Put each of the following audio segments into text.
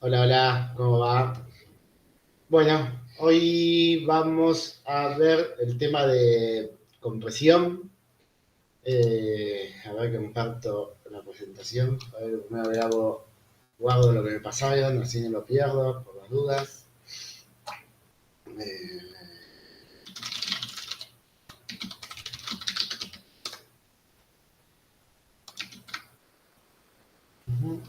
Hola, hola, ¿cómo va? Bueno, hoy vamos a ver el tema de compresión. A ver, comparto la presentación. A ver, primero guardo lo que me pasaron, así no lo pierdo, por las dudas. Eh, ujú.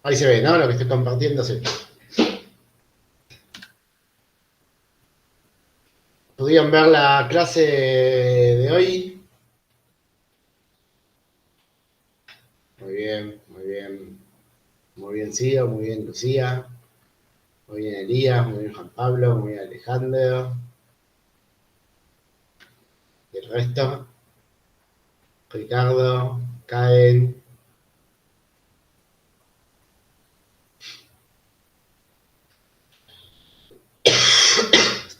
Ahí se ve, ¿no? Lo que estoy compartiendo. Sí. ¿Pudieron ver la clase de hoy? Muy bien, muy bien. Muy bien, Ciro, muy bien, Lucía. Muy bien, Elías, muy bien, Juan Pablo, muy bien, Alejandro. Y el resto. Ricardo, Caen.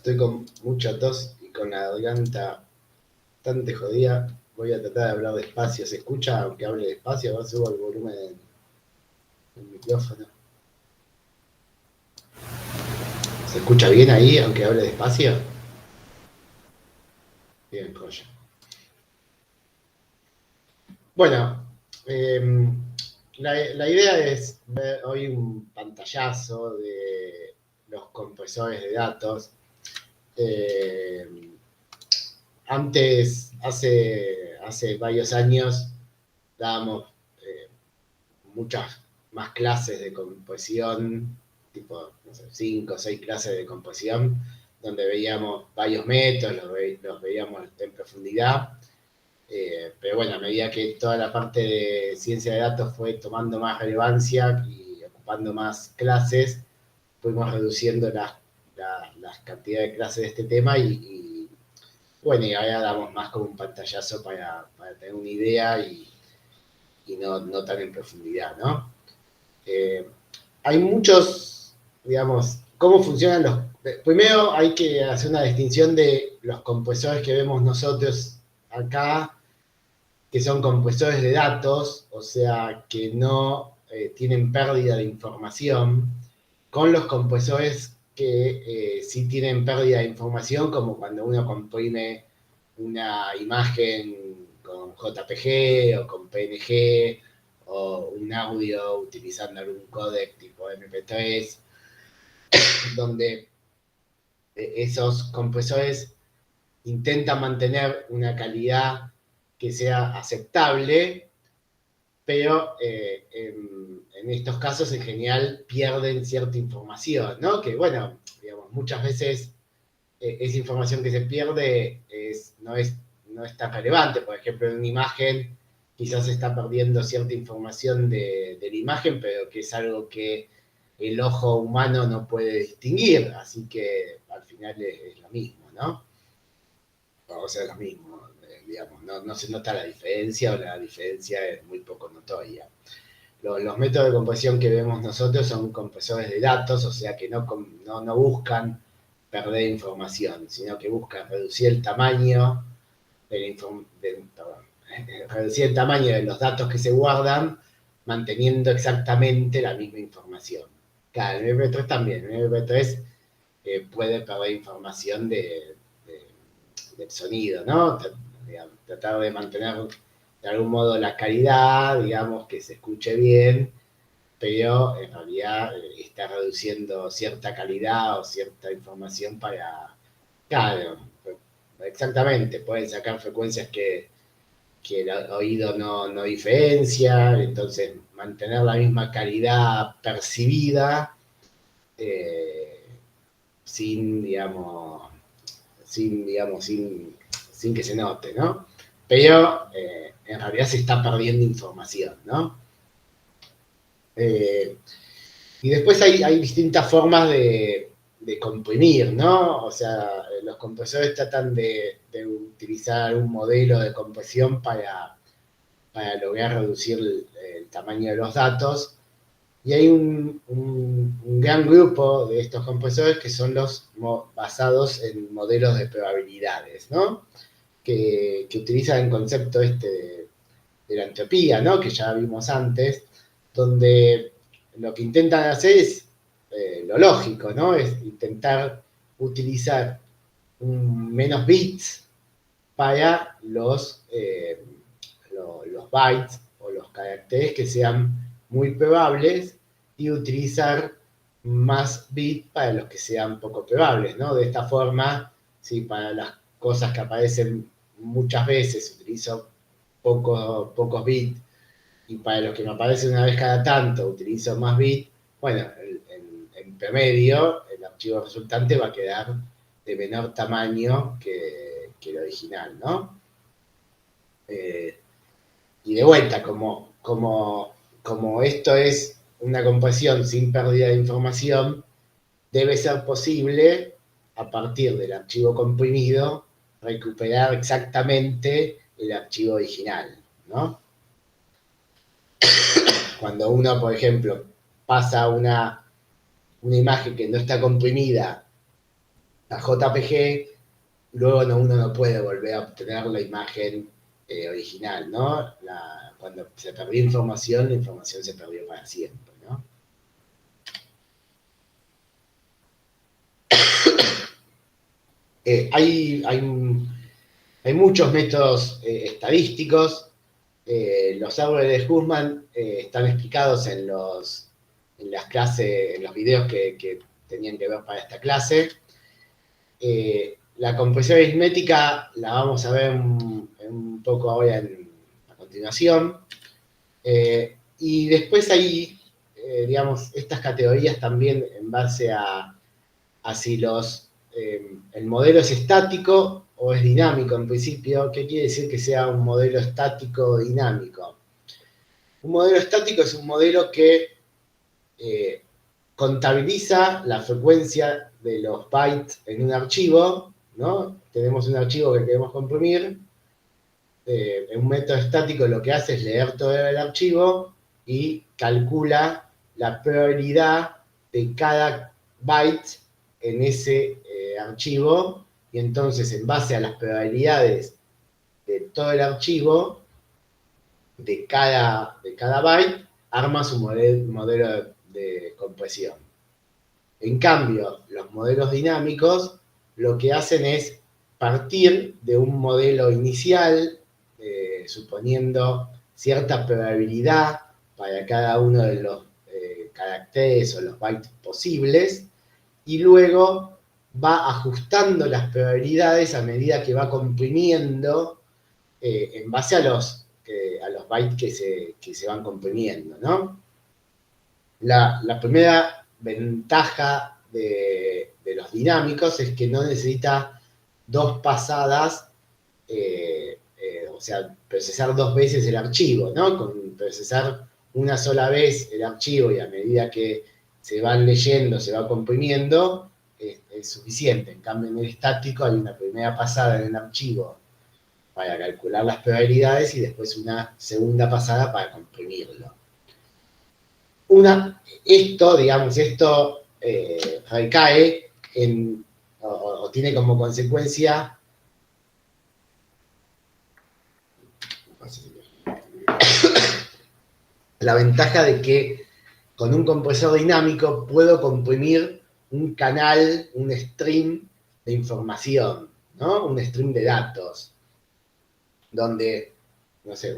Estoy con mucha tos y con la garganta bastante jodida. Voy a tratar de hablar despacio. ¿Se escucha aunque hable despacio? A ver, subo el volumen del micrófono. ¿Se escucha bien ahí aunque hable despacio? Bien, joya. Bueno, eh, la idea es ver hoy un pantallazo de los compresores de datos. Eh, Antes, hace varios años, dábamos muchas más clases de composición, tipo, no sé, 5 o 6 clases de composición, donde veíamos varios métodos, los veíamos en profundidad. Pero bueno, a medida que toda la parte de ciencia de datos fue tomando más relevancia y ocupando más clases, fuimos reduciendo las cantidades de clases de este tema bueno, y ahora damos más como un pantallazo para tener una idea y no tan en profundidad, ¿no? Eh, Hay muchos, digamos, cómo funcionan los... Primero hay que hacer una distinción de los compresores que vemos nosotros acá, que son compresores de datos, o sea, que no tienen pérdida de información, con los compresores que sí tienen pérdida de información, como cuando uno comprime una imagen con JPG o con PNG o un audio utilizando algún códec tipo MP3, donde esos compresores intentan mantener una calidad que sea aceptable, pero en estos casos en general pierden cierta información, ¿no? Que bueno, digamos, muchas veces esa información que se pierde no es tan relevante. Por ejemplo, en una imagen quizás se está perdiendo cierta información de la imagen, pero que es algo que el ojo humano no puede distinguir, así que al final es lo mismo, ¿no? O sea, lo mismo, digamos, no se nota la diferencia o la diferencia es muy poco notoria. Los métodos de compresión que vemos nosotros son compresores de datos, o sea que no buscan perder información, sino que buscan reducir el tamaño perdón, reducir el tamaño de los datos que se guardan, manteniendo exactamente la misma información. Claro, el MP3 también, el MP3 puede perder información del sonido, ¿no? Tratar de mantener de algún modo la calidad, digamos, que se escuche bien, pero en realidad está reduciendo cierta calidad o cierta información para, claro, exactamente, pueden sacar frecuencias que el oído no diferencia, entonces mantener la misma calidad percibida eh, sin, digamos, sin que se note, ¿no? Pero en realidad se está perdiendo información, ¿no? Y después hay distintas formas de comprimir, ¿no? O sea, los compresores tratan de utilizar un modelo de compresión para lograr reducir el tamaño de los datos. Y hay un gran grupo de estos compresores que son los basados en modelos de probabilidades, ¿no? Que utilizan el concepto de la entropía, ¿no? Que ya vimos antes, donde lo que intentan hacer es lo lógico, ¿no? Es intentar utilizar menos bits para los bytes o los caracteres que sean muy probables y utilizar más bits para los que sean poco probables, ¿no? De esta forma, si para las cosas que aparecen muchas veces utilizo pocos bits y para los que me aparecen una vez cada tanto utilizo más bits, bueno, en promedio el archivo resultante va a quedar de menor tamaño que el original, ¿no? Y de vuelta, como esto es una compresión sin pérdida de información, debe ser posible, a partir del archivo comprimido, recuperar exactamente el archivo original, ¿no? Cuando uno, por ejemplo, pasa una imagen que no está comprimida a JPG, luego uno no puede volver a obtener la imagen original, ¿no? Cuando se perdió información, la información se perdió para siempre, ¿no? Hay muchos métodos estadísticos. Los árboles de Hussman están explicados en las clases, en los videos que tenían que ver para esta clase. La compresión aritmética la vamos a ver un poco ahora a continuación. Y después hay, digamos, estas categorías también en base a si el modelo es estático o es dinámico en principio. ¿Qué quiere decir que sea un modelo estático o dinámico? Un modelo estático es un modelo que contabiliza la frecuencia de los bytes en un archivo, ¿no? Tenemos un archivo que queremos comprimir. En un método estático lo que hace es leer todo el archivo y calcula la probabilidad de cada byte en ese archivo, y entonces en base a las probabilidades de todo el archivo, de cada byte, arma su modelo de compresión. En cambio, los modelos dinámicos lo que hacen es partir de un modelo inicial, suponiendo cierta probabilidad para cada uno de los caracteres o los bytes posibles, y luego va ajustando las probabilidades a medida que va comprimiendo en base a los bytes que se van comprimiendo, ¿no? La primera ventaja de los dinámicos es que no necesita dos pasadas, o sea, procesar dos veces el archivo, ¿no? Con procesar una sola vez el archivo y a medida que se van leyendo, se va comprimiendo, es suficiente. En cambio, en el estático hay una primera pasada en el archivo para calcular las probabilidades y después una segunda pasada para comprimirlo. Esto recae o tiene como consecuencia la ventaja de que con un compresor dinámico puedo comprimir un canal, un stream de información, ¿no? Un stream de datos, donde, no sé,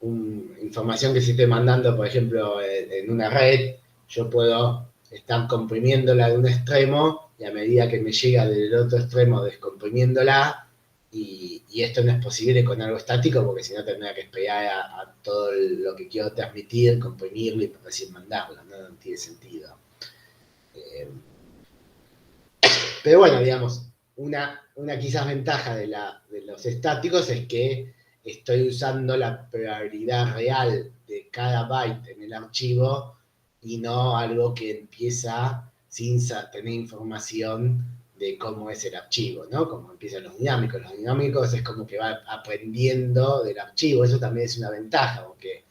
información que se esté mandando, por ejemplo, en una red, yo puedo estar comprimiéndola de un extremo y a medida que me llega del otro extremo descomprimiéndola, y esto no es posible con algo estático porque si no tendría que esperar a todo lo que quiero transmitir, comprimirlo y recién mandarlo, ¿no? No tiene sentido. Pero bueno, digamos, una quizás ventaja de los estáticos es que estoy usando la probabilidad real de cada byte en el archivo y no algo que empieza sin tener información de cómo es el archivo, ¿no? Como empiezan los dinámicos. Los dinámicos es como que va aprendiendo del archivo, eso también es una ventaja, porque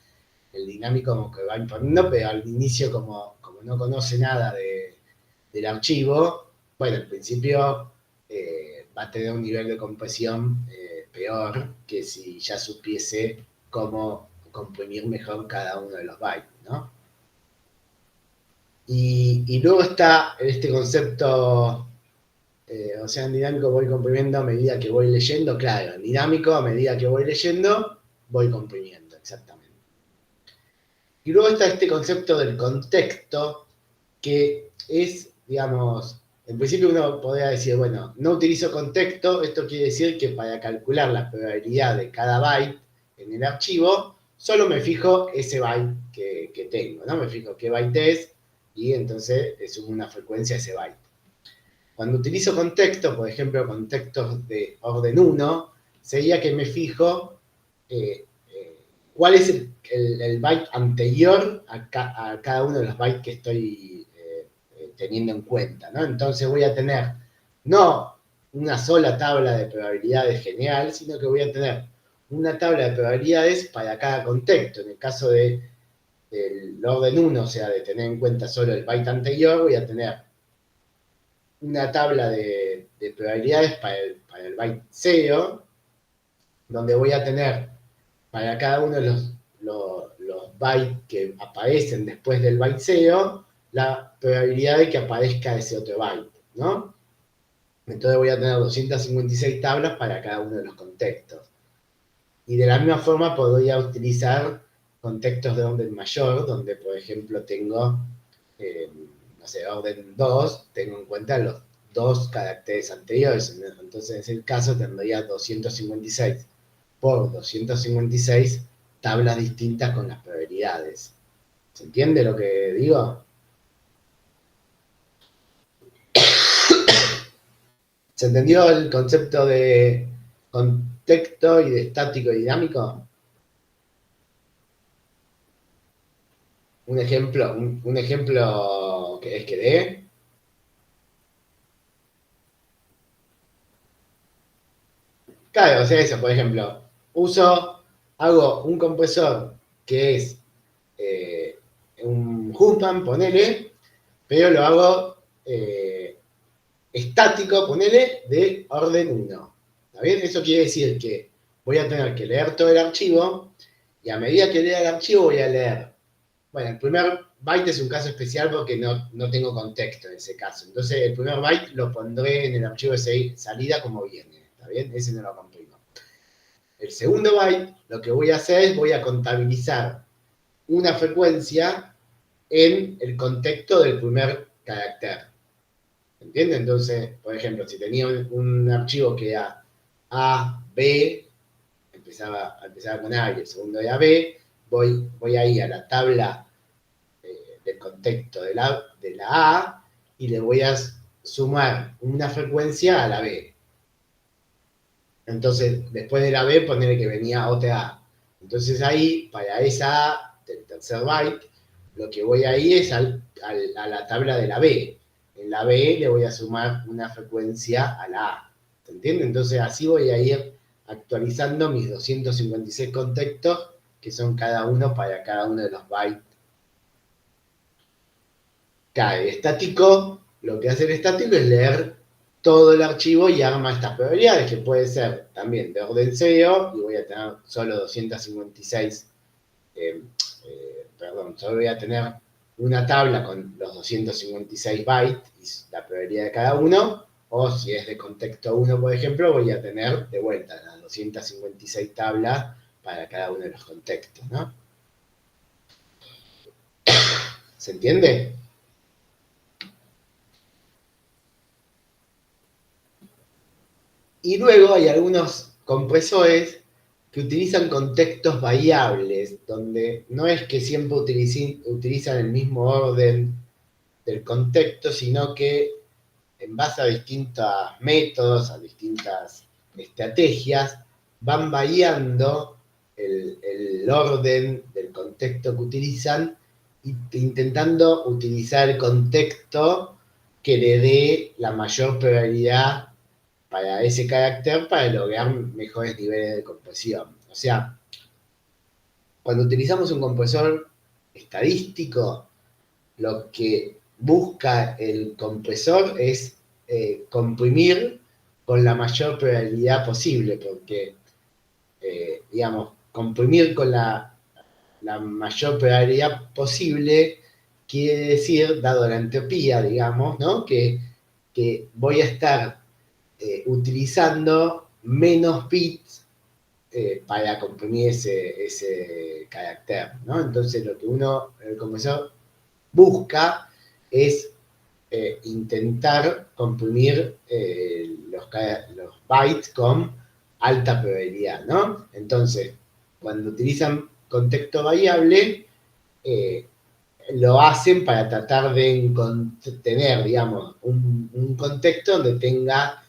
el dinámico como que va imponiendo, pero al inicio como no conoce nada del archivo, bueno, al principio va a tener un nivel de compresión peor que si ya supiese cómo comprimir mejor cada uno de los bytes, ¿no? Y luego está este concepto, o sea, en dinámico voy comprimiendo a medida que voy leyendo, claro, en dinámico a medida que voy leyendo, voy comprimiendo, exactamente. Y luego está este concepto del contexto, que es, digamos, en principio uno podría decir, bueno, no utilizo contexto, esto quiere decir que para calcular la probabilidad de cada byte en el archivo, solo me fijo ese byte que tengo, ¿no? Me fijo qué byte es y entonces sumo una frecuencia a ese byte. Cuando utilizo contexto, por ejemplo, contextos de orden 1, sería que me fijo cuál es el byte anterior a cada uno de los bytes que estoy teniendo en cuenta, ¿no? Entonces voy a tener no una sola tabla de probabilidades general, sino que voy a tener una tabla de probabilidades para cada contexto. En el caso del orden 1, o sea, de tener en cuenta solo el byte anterior, voy a tener una tabla de probabilidades para el byte 0, donde voy a tener para cada uno de los bytes que aparecen después del byte 0, la probabilidad de que aparezca ese otro byte, ¿no? Entonces voy a tener 256 tablas para cada uno de los contextos. Y de la misma forma podría utilizar contextos de orden mayor, donde por ejemplo tengo, no sé, orden 2, tengo en cuenta los dos caracteres anteriores. Entonces en ese caso tendría 256 por 256 tablas distintas con las probabilidades. ¿Se entiende lo que digo? ¿Se entendió el concepto de contexto y de estático y dinámico? Un ejemplo que es que dé. Claro, o sea, eso, por ejemplo, hago un compresor que es un Huffman, ponele, pero lo hago estático, ponele, de orden 1. ¿Está bien? Eso quiere decir que voy a tener que leer todo el archivo y a medida que lea el archivo voy a leer. Bueno, el primer byte es un caso especial porque no tengo contexto en ese caso. Entonces, el primer byte lo pondré en el archivo de salida como viene. ¿Está bien? Ese no lo comprimo. El segundo byte, lo que voy a hacer es voy a contabilizar una frecuencia en el contexto del primer carácter. ¿Entiende? Entonces, por ejemplo, si tenía un archivo que era A, B, empezaba con A y el segundo era B, voy ahí a la tabla del contexto de la A y le voy a sumar una frecuencia a la B. Entonces, después de la B, ponerle que venía otra A. Entonces ahí, para esa A del tercer byte, lo que voy ahí es a la tabla de la B. En la B le voy a sumar una frecuencia a la A. ¿Se entiende? Entonces así voy a ir actualizando mis 256 contextos, que son cada uno para cada uno de los bytes. El estático, lo que hace el estático es leer todo el archivo y arma estas probabilidades, que puede ser también de orden 0, y voy a tener solo 256, solo voy a tener una tabla con los 256 bytes y la probabilidad de cada uno, o si es de contexto 1, por ejemplo, voy a tener de vuelta las 256 tablas para cada uno de los contextos, ¿no? ¿Se entiende? Y luego hay algunos compresores que utilizan contextos variables, donde no es que siempre utilizan el mismo orden del contexto, sino que en base a distintos métodos, a distintas estrategias, van variando el orden del contexto que utilizan, intentando utilizar el contexto que le dé la mayor probabilidad para ese carácter para lograr mejores niveles de compresión. O sea, cuando utilizamos un compresor estadístico, lo que busca el compresor es comprimir con la mayor probabilidad posible, porque, digamos, comprimir con la mayor probabilidad posible quiere decir, dado la entropía, digamos, ¿no? Que voy a estar utilizando menos bits para comprimir ese carácter, ¿no? Entonces lo que el compresor busca es intentar comprimir los bytes con alta probabilidad, ¿no? Entonces, cuando utilizan contexto variable, eh, lo hacen para tratar de tener, digamos, un contexto donde tenga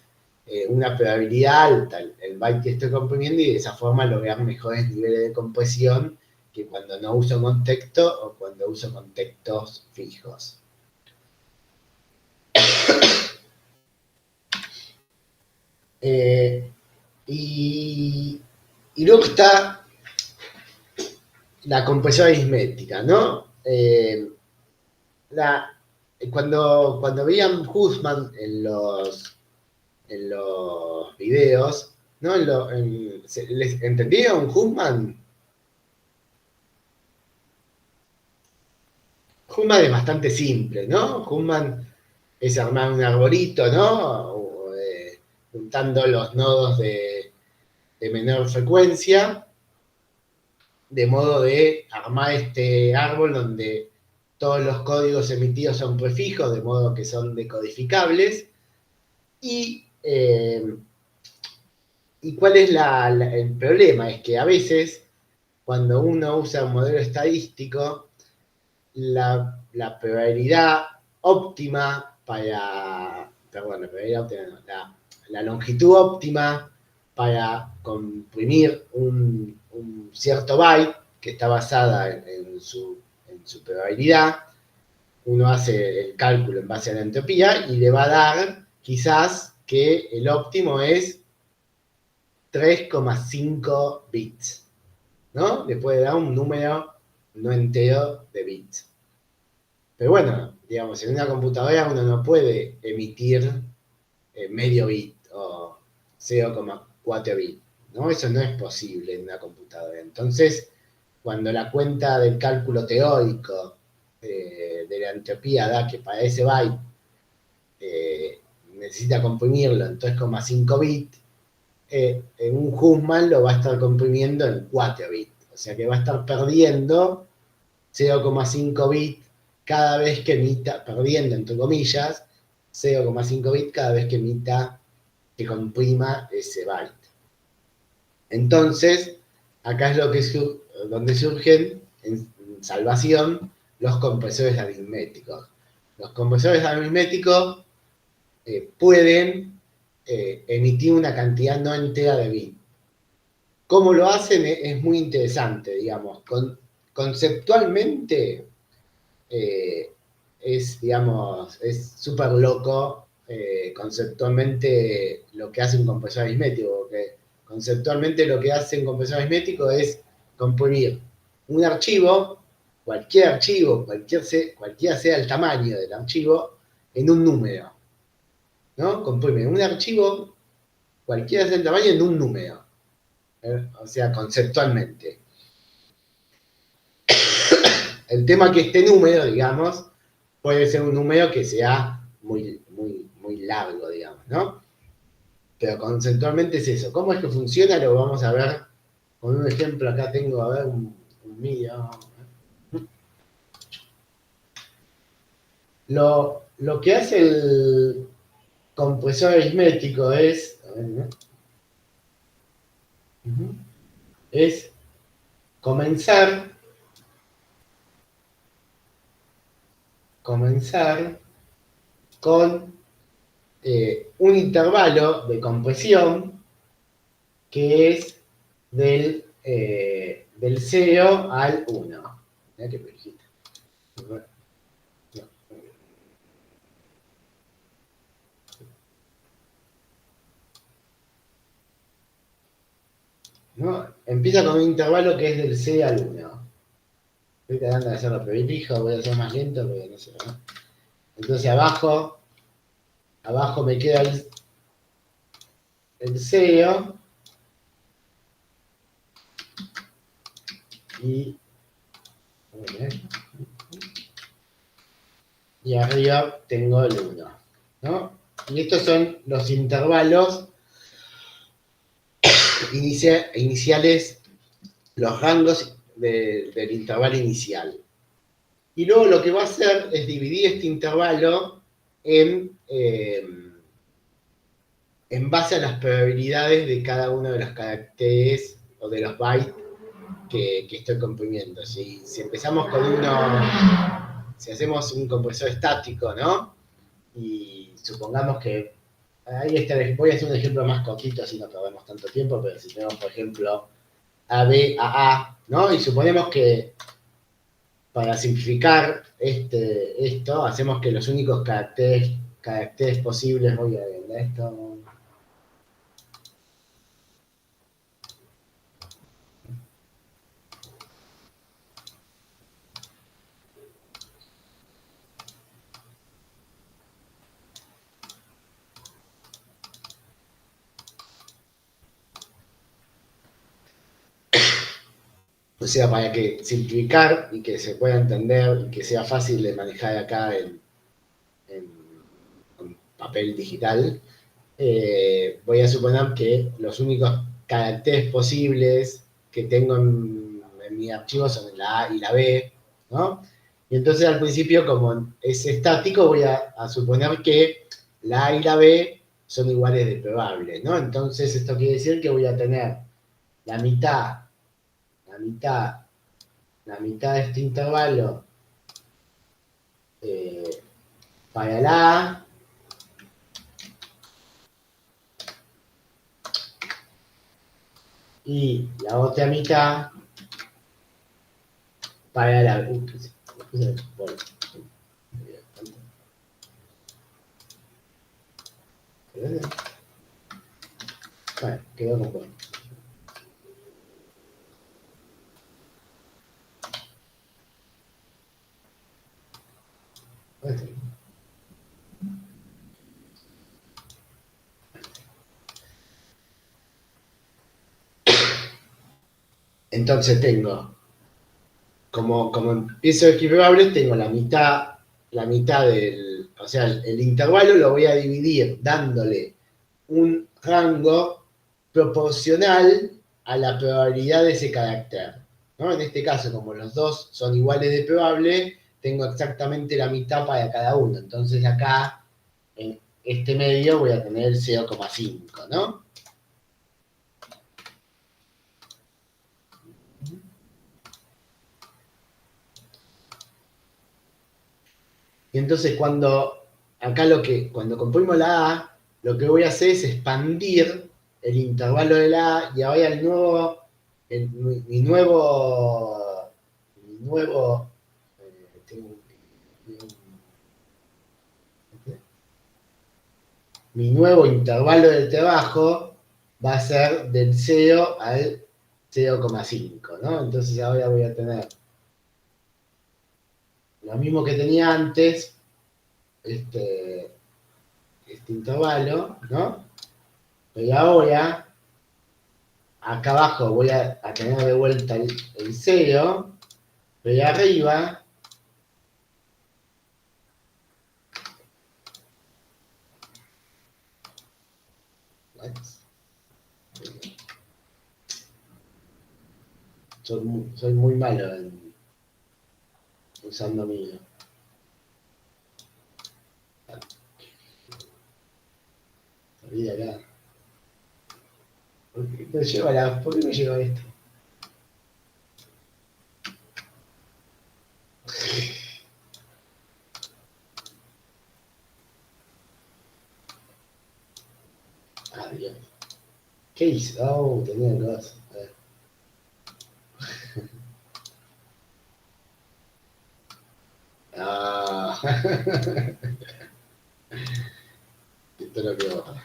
una probabilidad alta el byte que estoy comprimiendo y de esa forma lograr mejores niveles de compresión que cuando no uso contexto o cuando uso contextos fijos. Y luego está la compresión aritmética, ¿no? Cuando veían Hussman en los videos, ¿no? ¿Les entendieron Hussman? Hussman es bastante simple, ¿no? Hussman es armar un arbolito, ¿no? Juntando los nodos de menor frecuencia, de modo de armar este árbol donde todos los códigos emitidos son prefijos, de modo que son decodificables. ¿Y cuál es el problema? Es que a veces, cuando uno usa un modelo estadístico, la probabilidad óptima perdón, la longitud óptima para comprimir un cierto byte que está basada en su probabilidad, uno hace el cálculo en base a la entropía y le va a dar quizás que el óptimo es 3,5 bits, ¿no? Le puede dar un número no entero de bits. Pero bueno, digamos, en una computadora uno no puede emitir medio bit o 0,4 bit, ¿no? Eso no es posible en una computadora. Entonces, cuando la cuenta del cálculo teórico de la entropía da que para ese byte necesita comprimirlo en 3,5 bits, en un Hussman lo va a estar comprimiendo en 4 bits. O sea que va a estar perdiendo 0,5 bits cada vez que emita, perdiendo entre comillas, 0,5 bits cada vez que emita, que comprima ese byte. Entonces, acá es donde surgen, en salvación, los compresores aritméticos. Los compresores aritméticos pueden emitir una cantidad no entera de bits. ¿Cómo lo hacen? Es muy interesante, digamos. Conceptualmente digamos, es súper loco conceptualmente lo que hace un compresor aritmético, porque conceptualmente lo que hace un compresor aritmético es comprimir un archivo, cualquiera sea el tamaño del archivo, en un número, ¿no? Comprime un archivo, cualquiera sea el tamaño, en un número, o sea, conceptualmente. El tema que este número, digamos, puede ser un número que sea muy, muy, muy largo, digamos, ¿no? Pero conceptualmente es eso. ¿Cómo es que funciona? Lo vamos a ver con un ejemplo acá tengo, a ver, un vídeo. Lo que hace el compresor aritmético es, a ver, ¿no? Es comenzar con un intervalo de compresión que es del 0 al 1. Mirá qué perejita. ¿No? Empieza con un intervalo que es del 0 al 1. Estoy tratando de hacerlo prolijo, voy a hacer más lento porque no sé, ¿no? Entonces abajo me queda el 0 y, y arriba tengo el 1, ¿no? Y estos son los intervalos iniciales, los rangos del intervalo inicial. Y luego lo que va a hacer es dividir este intervalo en base a las probabilidades de cada uno de los caracteres o de los bytes que estoy comprimiendo. Si empezamos con si hacemos un compresor estático, ¿no? Y supongamos que, ahí está, voy a hacer un ejemplo más cortito, así no perdemos tanto tiempo, pero si tenemos, por ejemplo, AB a A, ¿no? Y suponemos que para simplificar esto, hacemos que los únicos caracteres posibles, voy a ver esto. O sea, para que simplificar y que se pueda entender y que sea fácil de manejar acá en papel digital, voy a suponer que los únicos caracteres posibles que tengo en mi archivo son la A y la B, ¿no? Y entonces al principio, como es estático, voy a suponer que la A y la B son iguales de probables, ¿no? Entonces esto quiere decir que voy a tener la mitad, la mitad, la mitad de este intervalo eh, para la A y la otra mitad para la B. Bueno, quedó como bueno. Entonces tengo, como empiezo equivalable, tengo la mitad o sea, el intervalo lo voy a dividir dándole un rango proporcional a la probabilidad de ese carácter, ¿no? En este caso, como los dos son iguales de probable, tengo exactamente la mitad para cada uno. Entonces acá, en este medio, voy a tener 0,5, ¿no? Y entonces cuando comprimo la A, lo que voy a hacer es expandir el intervalo de la A y ahora mi nuevo intervalo de trabajo va a ser del 0 al 0,5, ¿no? Entonces ahora voy a tener lo mismo que tenía antes, este, este intervalo, ¿no? Pero ahora, acá abajo voy a tener de vuelta el 0, pero arriba soy muy malo usando mi... Salí de acá. ¿Por qué me lleva esto? Dios. ¿Qué hice? Oh, tenía cosas. A ver. Ah. Esto lo que va.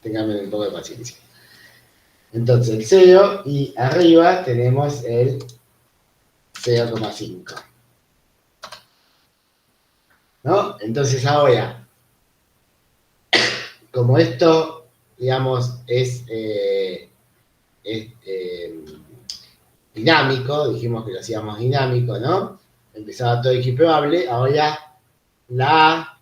Ténganme un poco de paciencia. Entonces, el 0 y arriba tenemos el 0,5. ¿No? Entonces ahora, como esto, digamos, es dinámico, dijimos que lo hacíamos dinámico, ¿no? Empezaba todo equiparable, ahora la A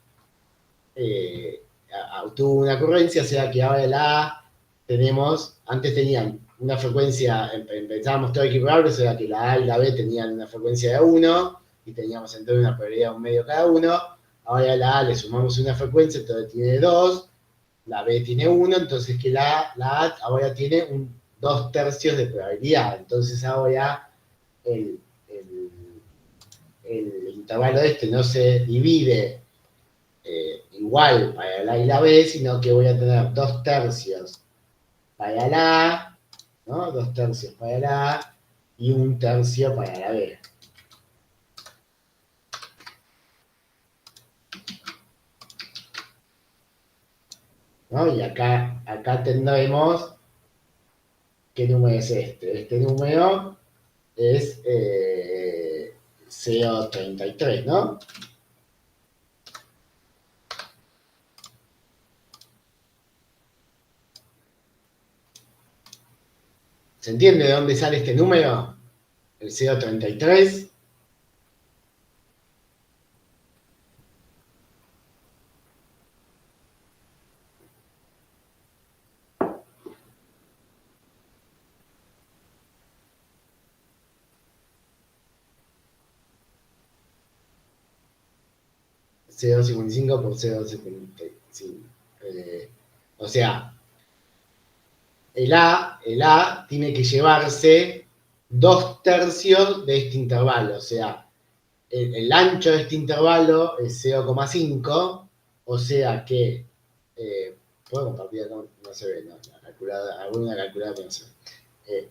tuvo una ocurrencia, o sea que ahora la A tenemos, antes tenían una frecuencia, empezábamos todo equiparable, o sea que la A y la B tenían una frecuencia de 1, y teníamos entonces una probabilidad de 1/2 cada uno. Ahora a la A le sumamos una frecuencia, entonces tiene 2, la B tiene 1, entonces que la A ahora tiene 2/3 de probabilidad. Entonces ahora el, el, el intervalo este no se divide igual para la A y la B, sino que voy a tener 2/3 para la A, ¿no? 2/3 para la A y 1/3 para la B. ¿No? Y acá tendremos, ¿qué número es este? Este número es CO33, ¿no? ¿Se entiende de dónde sale este número? El CO33. CO55 por CO75. O sea, el A tiene que llevarse 2/3 de este intervalo. O sea, el ancho de este intervalo es 0,5. O sea que, puedo compartir acá, no se ve, ¿no? La calculadora, alguna calculadora no se ve.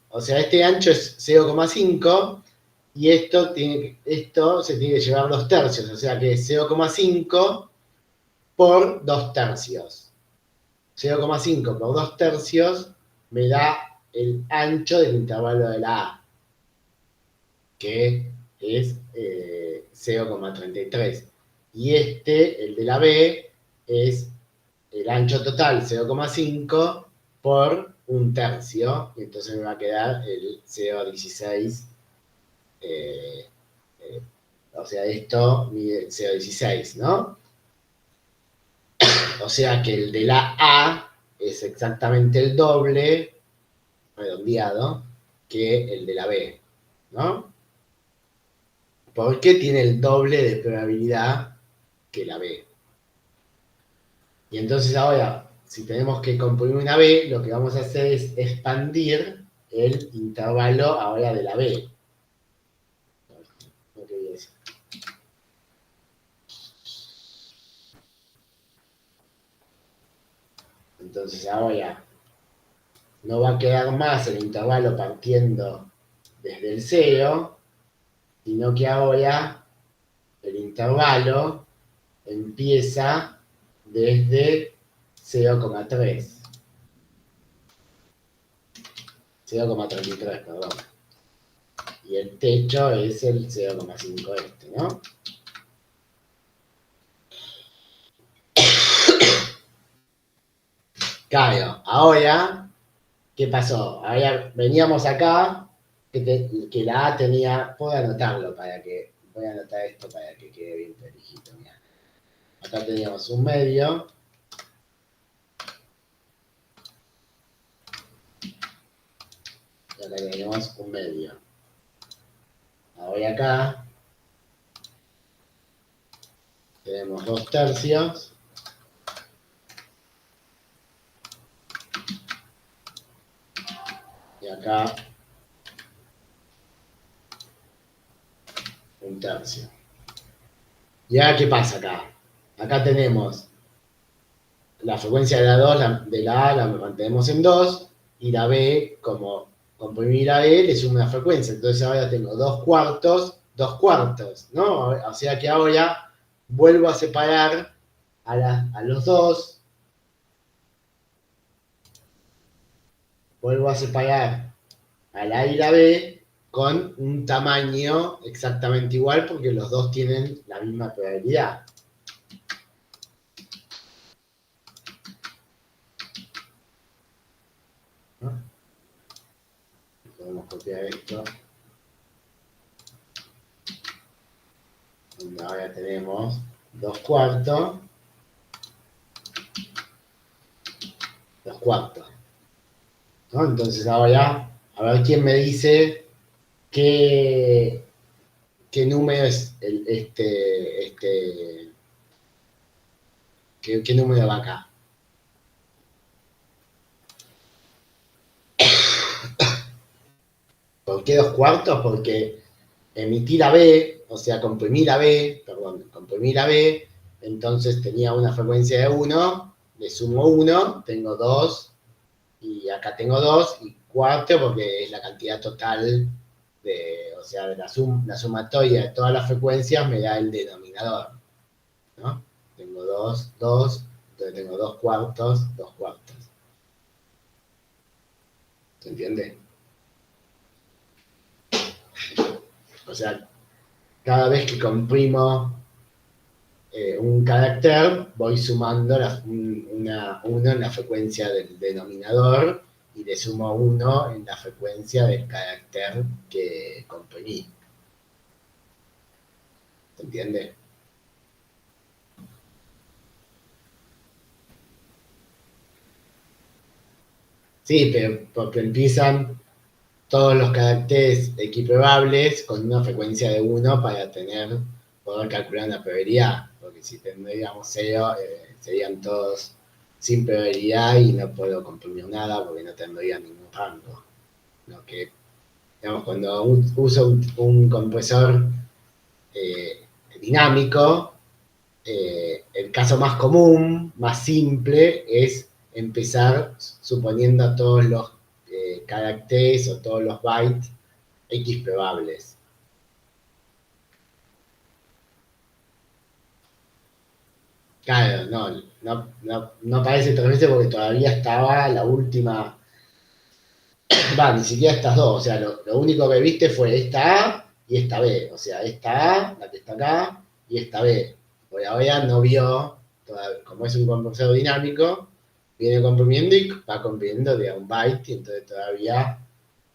O sea, este ancho es 0,5 y esto se tiene que llevar 2/3, o sea que es 0,5 por 2/3. 0,5 por 2/3 me da el ancho del intervalo de la A, que es 0,33. Y el de la B, es el ancho total 0,5 por 1/3, y entonces me va a quedar el 0,16. O sea, esto mide 0,16, ¿no? O sea que el de la A es exactamente el doble, redondeado, que el de la B, ¿no? ¿Por qué tiene el doble de probabilidad que la B? Y entonces ahora, si tenemos que componer una B, lo que vamos a hacer es expandir el intervalo ahora de la B. No quería decir. Entonces ahora no va a quedar más el intervalo partiendo desde el 0, sino que ahora el intervalo empieza desde 0,3. 0,33, perdón. Y el techo es el 0,5 este, ¿no? Claro, ahora, ¿qué pasó? Ahora veníamos acá, que la A tenía, puedo anotarlo voy a anotar esto para que quede bien prolijito, mira. Acá teníamos un medio. Y acá tenemos un medio. Ahora voy acá. Tenemos 2/3. Y acá 1/3. ¿Y ahora qué pasa acá? Acá tenemos la frecuencia de la 2, de la A la mantenemos en 2, y la B, como comprimir la B, le sumo una frecuencia. Entonces ahora tengo 2/4, ¿no? O sea que ahora vuelvo a separar a los dos, vuelvo a separar a la A y la B con un tamaño exactamente igual porque los dos tienen la misma probabilidad. ¿No? Podemos copiar esto. Donde ahora tenemos 2/4. 2/4. ¿No? Entonces ahora, a ver quién me dice qué, qué número es qué número va acá. ¿Por qué 2/4? Porque emití la B, o sea, comprimí la B, entonces tenía una frecuencia de 1, le sumo 1, tengo 2, y acá tengo 2, y 4 porque es la cantidad total o sea, de la sumatoria de todas las frecuencias me da el denominador, ¿no? Tengo 2, 2, entonces tengo 2/4, 2/4. ¿Se entiende? O sea, cada vez que comprimo un carácter, voy sumando uno en la frecuencia del denominador y le sumo 1 en la frecuencia del carácter que comprimí. ¿Se entiende? Sí, pero porque empiezan todos los caracteres equiparables con una frecuencia de 1 para poder calcular una probabilidad, porque si tendríamos 0, serían todos sin probabilidad y no puedo comprimir nada porque no tendría ningún rango. ¿No? Que, digamos, cuando uso un compresor dinámico, el caso más común, más simple, es empezar suponiendo todos los caracteres o todos los bytes X probables. Claro, no aparece 3 veces porque todavía estaba la última. Va, ni siquiera estas dos. O sea, lo único que viste fue esta A y esta B. O sea, esta A, la que está acá, y esta B. Por ahora no vio, como es un compresor dinámico, viene comprimiendo y va comprimiendo de a un byte, y entonces todavía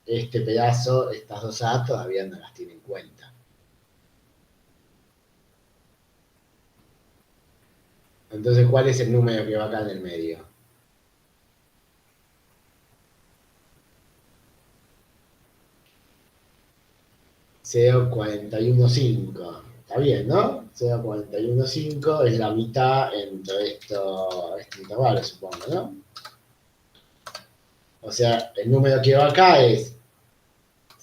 este pedazo, estas dos A, todavía no las tiene en cuenta. Entonces, ¿cuál es el número que va acá en el medio? 0,415. Está bien, ¿no? 0,415 es la mitad entre este intervalo, supongo, ¿no? O sea, el número que va acá es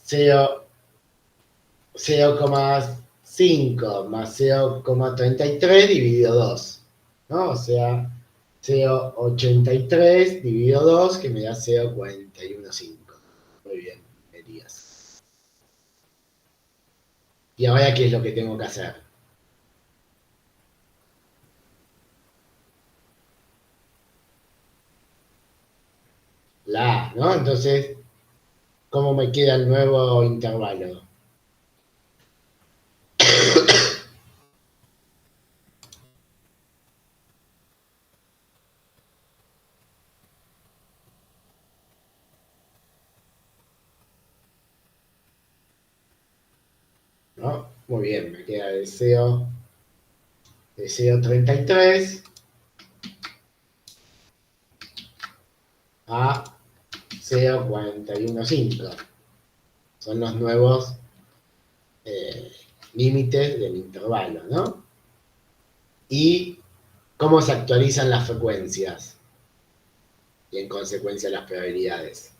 0,5 más 0,33 dividido 2, ¿no? O sea, 0,83 dividido 2 que me da 0,415. Muy bien, Elías. Y ahora, ¿qué es lo que tengo que hacer? La A, ¿no? Entonces, ¿cómo me queda el nuevo intervalo? ¿No? Muy bien, me queda el deseo de 0.33 a 0.415. Son los nuevos límites del intervalo, ¿no? Y cómo se actualizan las frecuencias y en consecuencia las probabilidades.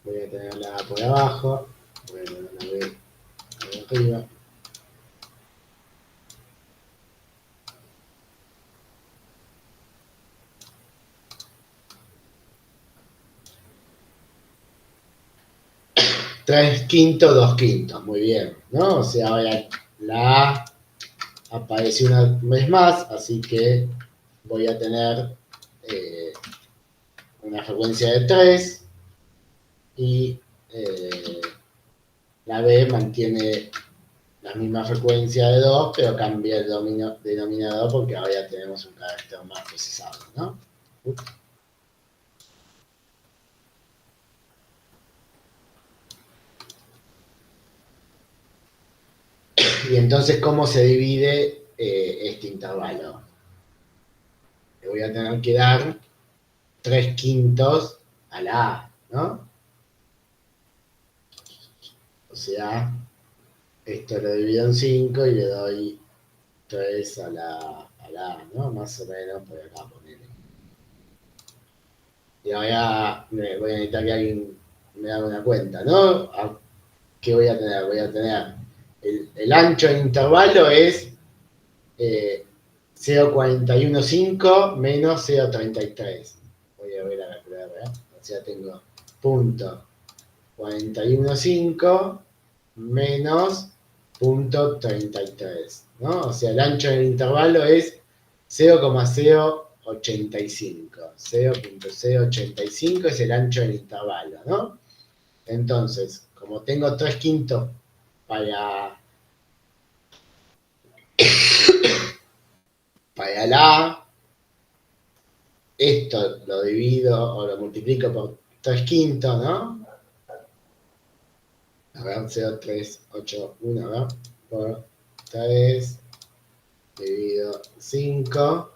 Voy a tenerla por abajo, voy a tenerla por arriba. Tres quintos, dos quintos, muy bien, ¿no? O sea, ahora la A apareció una vez más, así que voy a tener una frecuencia de 3 y la B mantiene la misma frecuencia de 2, pero cambia el denominador porque ahora ya tenemos un carácter más procesado, ¿no? Y entonces, ¿cómo se divide este intervalo? Le voy a tener que dar 3 quintos a la A, ¿no? O sea, esto lo divido en 5 y le doy 3 a la A, ¿no? Más o menos por acá ponerle. Y ahora voy a necesitar que alguien me haga una cuenta, ¿no? ¿Qué voy a tener? Voy a tener el ancho del intervalo es 0.415 menos 0.33. Voy a ver a calcular, ¿verdad? O sea, tengo punto 415 menos punto 33, ¿no? O sea, el ancho del intervalo es 0,085. 0.085 es el ancho del intervalo, ¿no? Entonces, como tengo 3 quintos para la A, esto lo divido o lo multiplico por 3 quintos, ¿no? A ver, 0,381, a ver, por 3 dividido 5,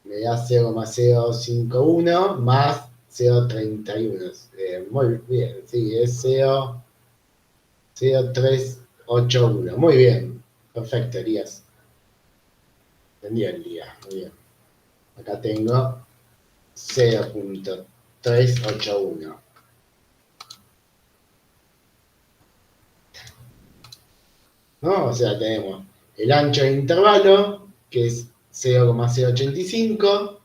me da 0,051 más 0,31. Muy bien, sí, es 0,381. Muy bien, perfecto, Elías. Entendí el día, muy bien. Acá tengo 0.381. ¿No? O sea, tenemos el ancho de intervalo, que es 0,085.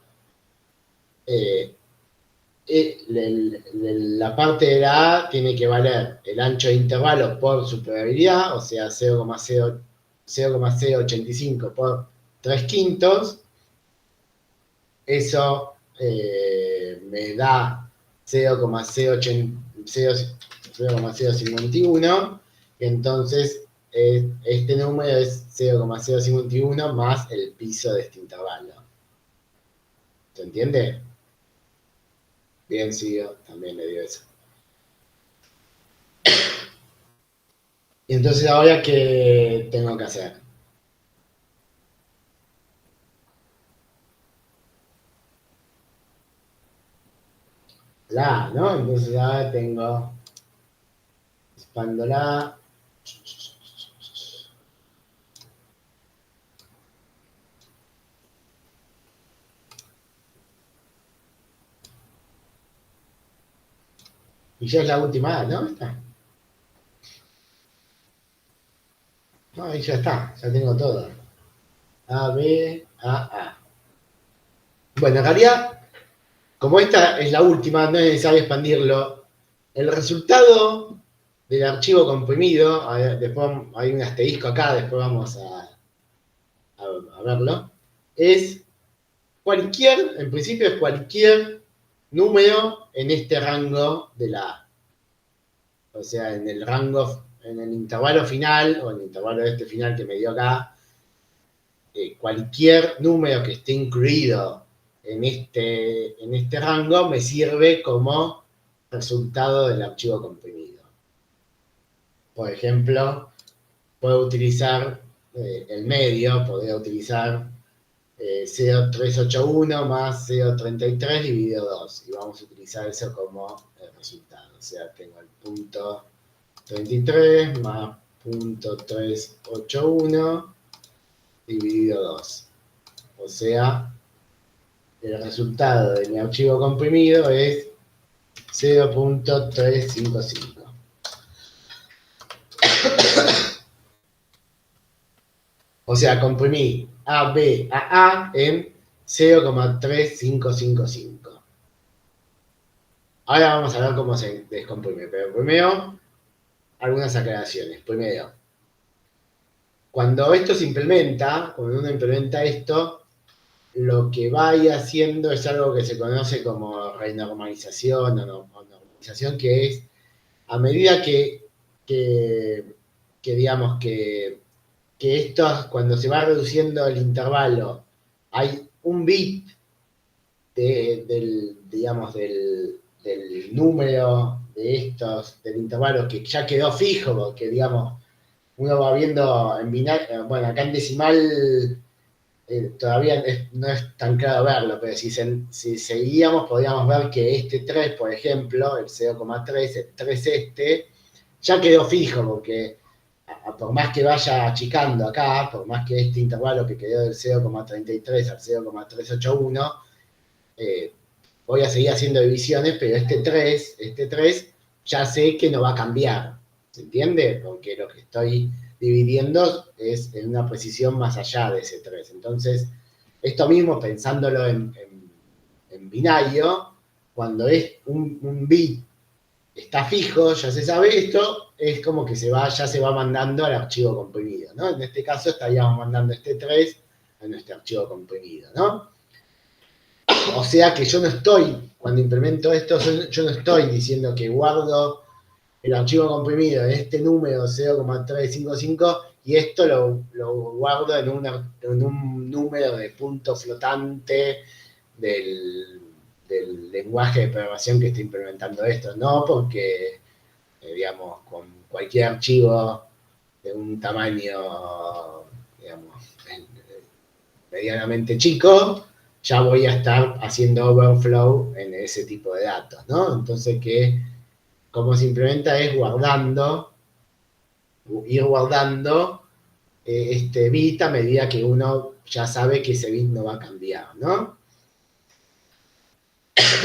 La parte de la A tiene que valer el ancho de intervalo por su probabilidad, o sea, 0,085 por 3 quintos. Eso me da 0,051. Entonces, este número es 0,051 más el piso de este intervalo. ¿Se entiende? Bien, sí, yo también le dio eso. Y entonces, ahora, ¿qué tengo que hacer? La, ¿no? Entonces ahora tengo, expando la. Y ya es la última A, ¿no? ¿Esta? No, ahí ya está, ya tengo todo. A, B, A, A. Bueno, en realidad, como esta es la última, no es necesario expandirlo. El resultado del archivo comprimido, después hay un asterisco acá, después vamos a verlo, es cualquier, en principio es cualquier número en este rango de la A. O sea, en el rango, en el intervalo final, o en el intervalo de este final que me dio acá, cualquier número que esté incluido en este rango me sirve como resultado del archivo comprimido. por ejemplo, puedo utilizar el medio, podría utilizar 0,381 más 0,33 dividido 2. Y vamos a utilizar eso como el resultado. O sea, tengo el punto 33 más punto 381 dividido 2. O sea, el resultado de mi archivo comprimido es 0,355. O sea, comprimí A, B a A en 0,3555. Ahora vamos a ver cómo se descomprime, pero primero algunas aclaraciones. Primero, cuando esto se implementa, cuando uno implementa esto, lo que va a ir haciendo es algo que se conoce como renormalización o normalización, que es a medida que digamos que esto, cuando se va reduciendo el intervalo, hay un bit digamos, del número de estos, del intervalo que ya quedó fijo, porque digamos, uno va viendo en binario, bueno, acá en decimal todavía no es tan claro verlo, pero si seguíamos podríamos ver que este 3, por ejemplo, el 0,3, el 3 ya quedó fijo, porque por más que vaya achicando acá, por más que este intervalo que quedó del 0,33 al 0,381, voy a seguir haciendo divisiones, pero este 3 ya sé que no va a cambiar, ¿se entiende? Porque lo que estoy dividiendo es en una precisión más allá de ese 3. Entonces, esto mismo, pensándolo en binario, cuando es un bit está fijo, ya se sabe esto, es como que ya se va mandando al archivo comprimido, ¿no? En este caso estaríamos mandando este 3 a nuestro archivo comprimido, ¿no? O sea que yo no estoy, cuando implemento esto, yo no estoy diciendo que guardo el archivo comprimido en este número 0,355 y esto lo guardo en un número de punto flotante del lenguaje de programación que esté implementando esto. No, porque, digamos, con cualquier archivo de un tamaño, digamos, medianamente chico, ya voy a estar haciendo overflow en ese tipo de datos, ¿no? Entonces, cómo se implementa es ir guardando este bit a medida que uno ya sabe que ese bit no va a cambiar, ¿no?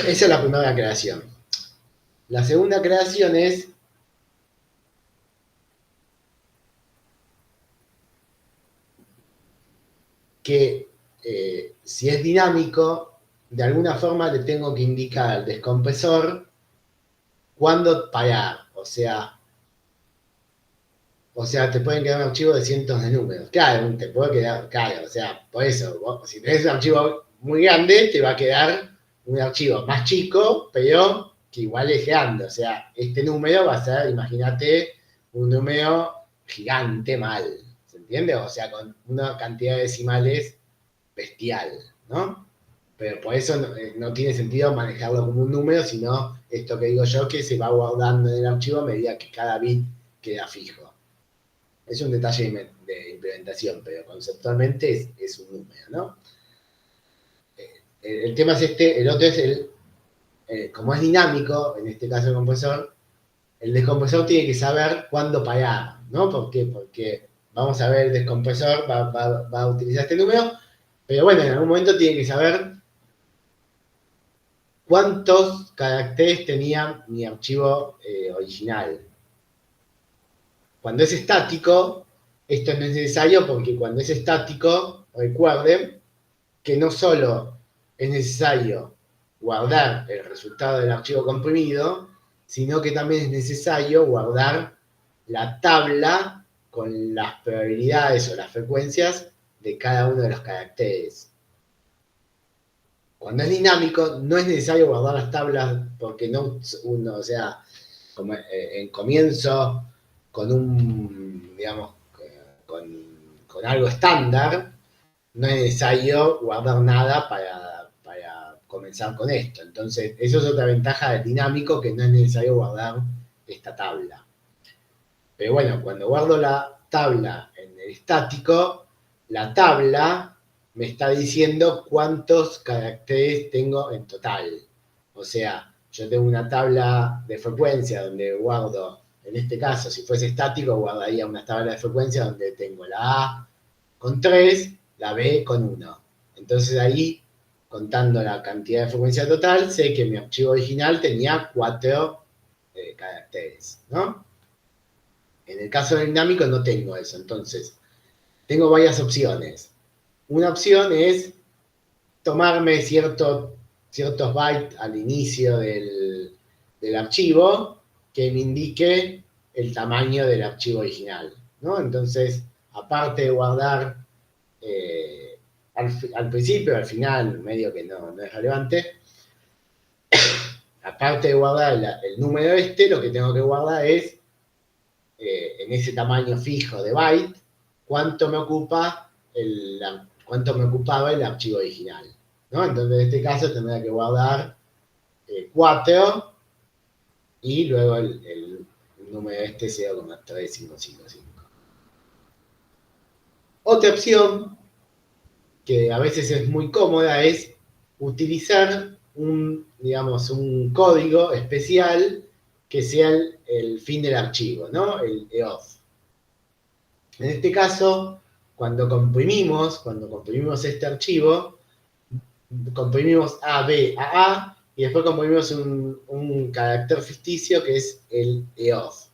Esa es la primera creación. La segunda creación es que si es dinámico, de alguna forma le tengo que indicar al descompresor cuándo parar. O sea, te pueden quedar un archivo de cientos de números. Claro, te puede quedar, claro, o sea, por eso, si tenés un archivo muy grande, te va a quedar un archivo más chico, pero que igual es grande. O sea, este número va a ser, imagínate, un número gigante mal. ¿Se entiende? O sea, con una cantidad de decimales bestial, ¿no? Pero por eso no tiene sentido manejarlo como un número, sino esto que digo yo, que se va guardando en el archivo a medida que cada bit queda fijo. Es un detalle de implementación, pero conceptualmente es un número, ¿no? El tema es el otro es como es dinámico, en este caso el compresor, el descompresor tiene que saber cuándo parar, ¿no? ¿Por qué? Porque vamos a ver, el descompresor va a utilizar este número, pero bueno, en algún momento tiene que saber cuántos caracteres tenía mi archivo original. Cuando es estático, esto no es necesario porque cuando es estático, recuerden que no solo es necesario guardar el resultado del archivo comprimido, sino que también es necesario guardar la tabla con las probabilidades o las frecuencias de cada uno de los caracteres. Cuando es dinámico, no es necesario guardar las tablas porque no uno, o sea, como en comienzo con digamos, con algo estándar, no es necesario guardar nada para comenzar con esto. Entonces, eso es otra ventaja del dinámico, que no es necesario guardar esta tabla. Pero bueno, cuando guardo la tabla en el estático, la tabla me está diciendo cuántos caracteres tengo en total. O sea, yo tengo una tabla de frecuencia donde guardo, en este caso, si fuese estático, guardaría una tabla de frecuencia donde tengo la A con 3, la B con 1. Entonces ahí, contando la cantidad de frecuencia total, sé que mi archivo original tenía 4 caracteres, ¿no? En el caso del dinámico no tengo eso, entonces tengo varias opciones. Una opción es tomarme ciertos bytes al inicio del archivo que me indique el tamaño del archivo original, ¿no? Entonces, aparte de guardar al principio, al final, medio que no es relevante, aparte de guardar el número lo que tengo que guardar es en ese tamaño fijo de byte, cuánto me ocupaba el archivo original, ¿no? Entonces, en este caso tendría que guardar 4 y luego el número 0,3555. Otra opción que a veces es muy cómoda es utilizar digamos, un código especial que sea el fin del archivo, ¿no? El EOF. En este caso, cuando comprimimos este archivo, comprimimos A, B, A, y después comprimimos un carácter ficticio que es el EOF.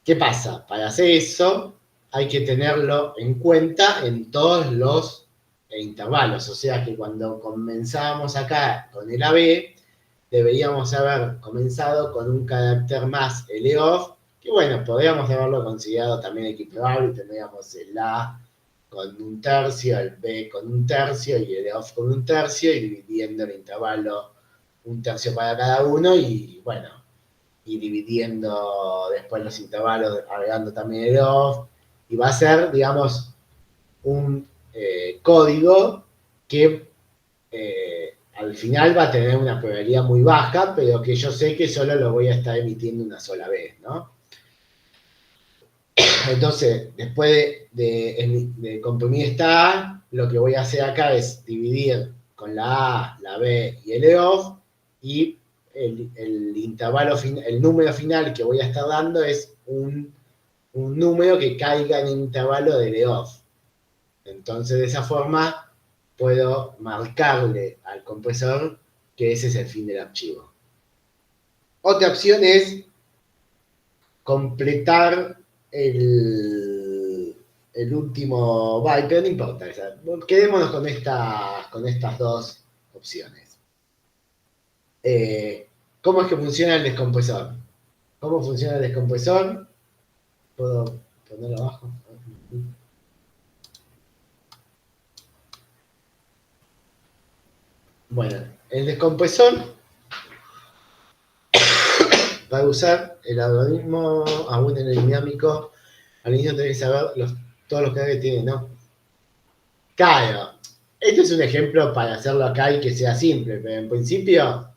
¿Qué pasa? Para hacer eso hay que tenerlo en cuenta en todos los intervalos. O sea que cuando comenzábamos acá con el AB, deberíamos haber comenzado con un carácter más, el EOF, que bueno, podríamos haberlo considerado también equiparable, tendríamos el A con un tercio, el B con un tercio y el EOF con un tercio, y dividiendo el intervalo un tercio para cada uno, y bueno, y dividiendo después los intervalos, agregando también el off, y va a ser, digamos, un código que al final va a tener una probabilidad muy baja, pero que yo sé que solo lo voy a estar emitiendo una sola vez, ¿no? Entonces, después de comprimir esta A, lo que voy a hacer acá es dividir con la A, la B y el EOF, y el intervalo el número final que voy a estar dando es un número que caiga en el intervalo del EOF. Entonces, de esa forma, puedo marcarle al compresor que ese es el fin del archivo. Otra opción es completar el último byte, pero no importa. Quedémonos con estas dos opciones. ¿Cómo es que funciona el descompresor? ¿Cómo funciona el descompresor? ¿Puedo ponerlo abajo? Bueno, el descompresor va a usar el algoritmo aún en el dinámico. Al inicio tenés que saber todos los canales que tiene, ¿no? Claro, este es un ejemplo para hacerlo acá y que sea simple, pero en principio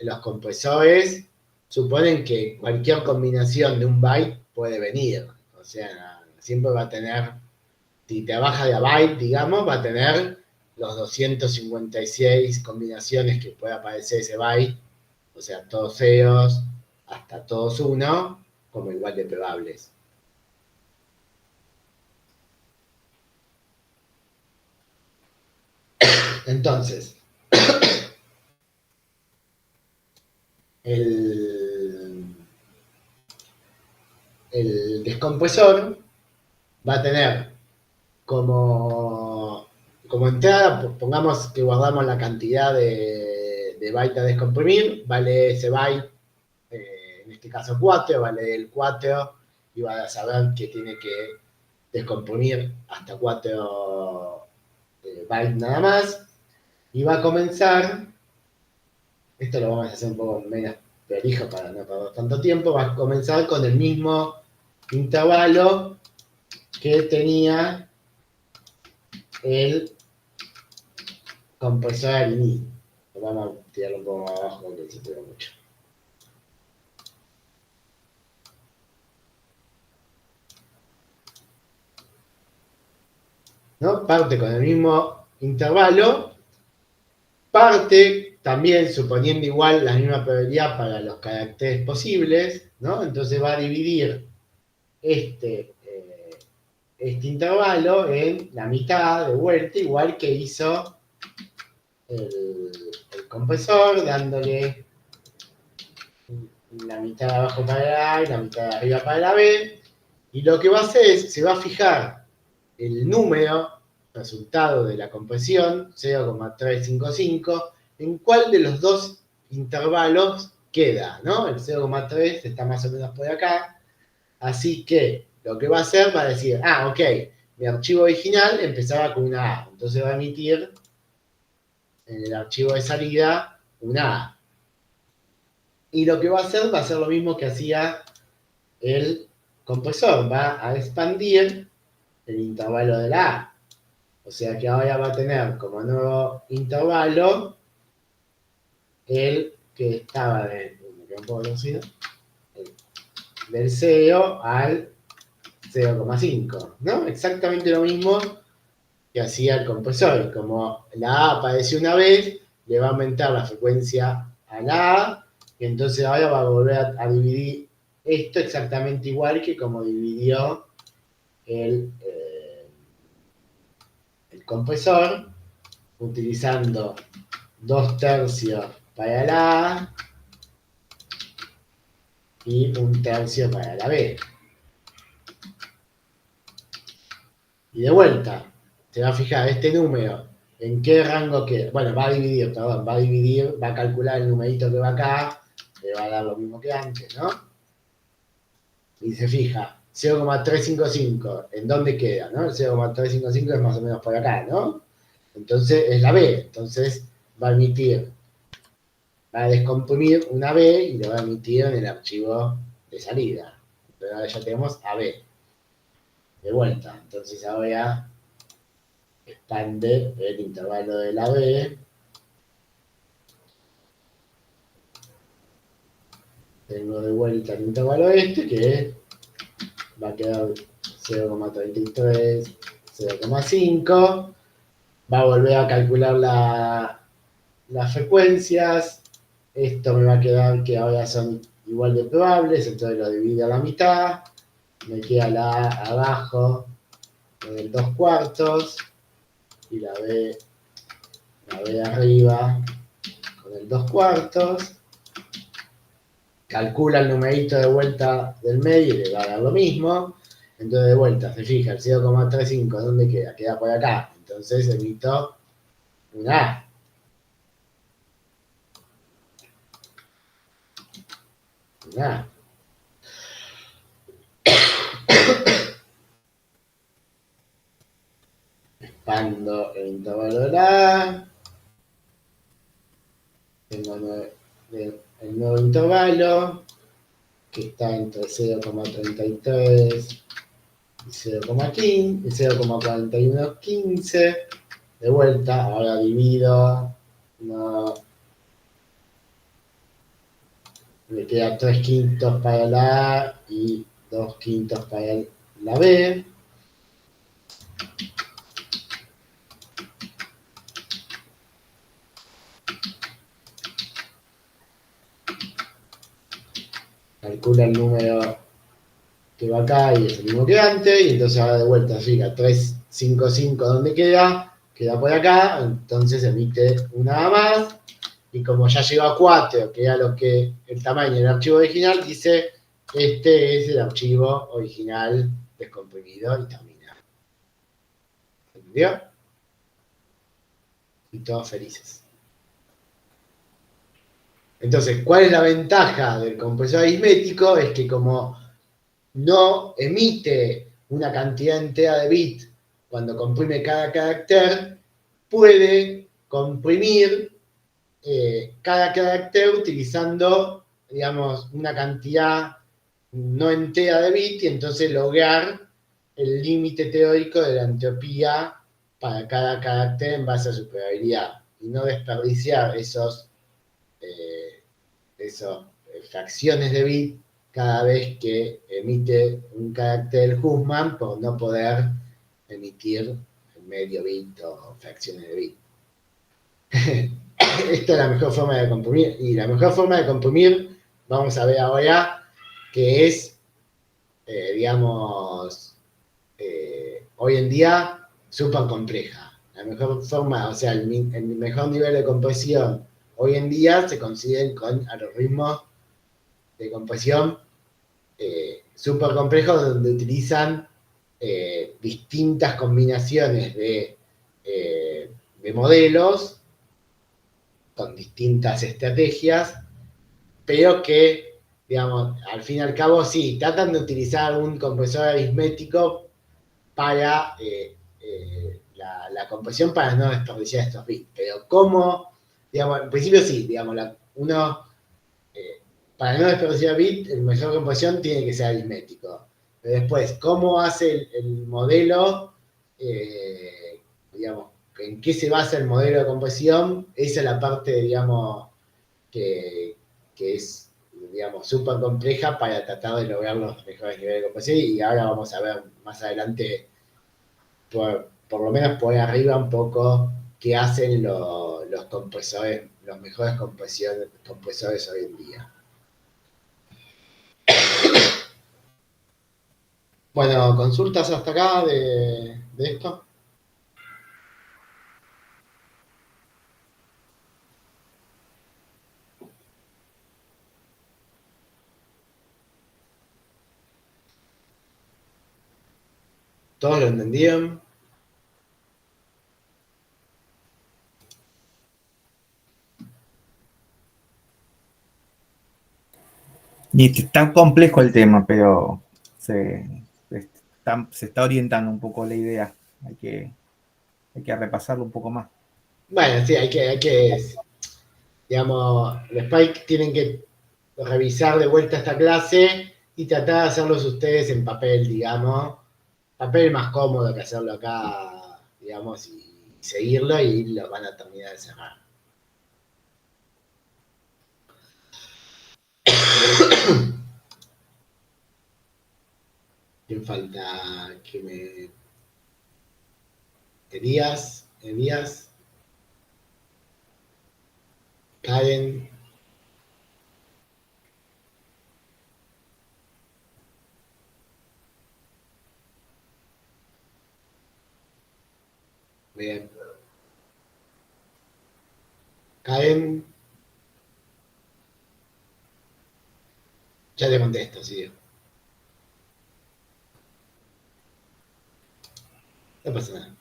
los compresores suponen que cualquier combinación de un byte puede venir. O sea, siempre va a tener, si trabaja de a byte, digamos, va a tener los 256 combinaciones que pueda aparecer ese byte, o sea, todos ceros hasta todos uno, como igual de probables. Entonces, el descompresor va a tener como entrada, pongamos que guardamos la cantidad de bytes a descomprimir, vale ese byte, en este caso 4, vale el 4, y va a saber que tiene que descomprimir hasta 4 bytes nada más, y va a comenzar, esto lo vamos a hacer un poco menos prolijo para no perder tanto tiempo, va a comenzar con el mismo intervalo que tenía el compresor al inicio. Vamos a tirarlo un poco más abajo porque se pega mucho. ¿no? Parte con el mismo intervalo, parte también suponiendo igual la misma probabilidad para los caracteres posibles, ¿no? Entonces va a dividir este intervalo en la mitad de vuelta, igual que hizo el compresor, dándole la mitad de abajo para la A y la mitad de arriba para la B. Y lo que va a hacer es, se va a fijar el número resultado de la compresión, 0,355, en cuál de los dos intervalos queda, ¿no? El 0,3 está más o menos por acá. Así que lo que va a hacer va a decir, ok, mi archivo original empezaba con una A, entonces va a emitir en el archivo de salida una A. Y lo que va a hacer lo mismo que hacía el compresor, va a expandir el intervalo de la A. O sea que ahora va a tener como nuevo intervalo el que estaba del 0 al 0,5, ¿no? Exactamente lo mismo que hacía el compresor. Como la A apareció una vez, le va a aumentar la frecuencia a la A, y entonces ahora va a volver a dividir esto exactamente igual que como dividió el compresor, utilizando 2/3 para la A y 1/3 para la B. Y de vuelta, te va a fijar este número, en qué rango queda. Bueno, va a dividir, va a calcular el numerito que va acá, le va a dar lo mismo que antes, ¿no? Y se fija, 0,355, ¿en dónde queda? ¿No? El 0,355 es más o menos por acá, ¿no? Entonces es la B, entonces va a emitir, va a descomprimir una B y lo va a emitir en el archivo de salida. Pero ahora ya tenemos AB. De vuelta, entonces ahora expande el intervalo de la B. Tengo de vuelta el intervalo que va a quedar 0,33, 0,5. Va a volver a calcular las frecuencias. Esto me va a quedar que ahora son igual de probables, entonces lo divido a la mitad. Me queda la A abajo con el 2/4 y la B arriba con el 2/4. Calcula el numerito de vuelta del medio y le va a dar lo mismo. Entonces de vuelta, se fija, el 0,35, ¿dónde queda? Queda por acá. Entonces emito una A. Una A. Expando el intervalo de la A. Tengo el nuevo intervalo, que está entre 0,33 y 0,4115. De vuelta, ahora divido, no, me queda 3/5 para la A y 2/5 para la B. Calcula el número que va acá y es el mismo que antes, y entonces ahora de vuelta fija 355 ¿dónde queda? Queda por acá, entonces emite una más, y como ya llegó a 4, que era el tamaño del archivo original, dice, este es el archivo original descomprimido y termina. ¿Entendió? Y todos felices. Entonces, ¿cuál es la ventaja del compresor aritmético? Es que como no emite una cantidad entera de bits cuando comprime cada carácter, puede comprimir cada carácter utilizando, digamos, una cantidad no entera de bits y entonces lograr el límite teórico de la entropía para cada carácter en base a su probabilidad y no desperdiciar esos fracciones de bit cada vez que emite un carácter Huffman por no poder emitir medio bit o fracciones de bit. Esta es la mejor forma de comprimir. Y la mejor forma de comprimir, vamos a ver ahora, que es, digamos, hoy en día, súper compleja. La mejor forma, o sea, el mejor nivel de compresión hoy en día se consiguen con algoritmos de compresión súper complejos donde utilizan distintas combinaciones de modelos con distintas estrategias, pero que, digamos, al fin y al cabo, sí, tratan de utilizar un compresor aritmético para la compresión para no desperdiciar estos bits. Pero cómo, digamos, en principio sí, digamos, uno, para no desperdiciar bits, el mejor compresión tiene que ser aritmético. Pero después, cómo hace el modelo, digamos, en qué se basa el modelo de compresión, esa es la parte, digamos, que, que es, digamos, súper compleja para tratar de lograr los mejores niveles de compresión. Y ahora vamos a ver más adelante, por lo menos por arriba un poco, qué hacen los compresores, los mejores compresores hoy en día. Bueno, consultas hasta acá de esto. ¿Todos lo entendieron? Y tan complejo el tema, pero se está orientando un poco la idea. Hay que repasarlo un poco más. Bueno, sí, hay que, digamos, los Spike tienen que revisar de vuelta esta clase y tratar de hacerlos ustedes en papel, digamos. Papel más cómodo que hacerlo acá, digamos, y seguirlo y lo van a terminar de cerrar. ¿Quién falta? Que me... Elías, Karen. Bien. Karen. Ya te contesto, sí. No pasa nada.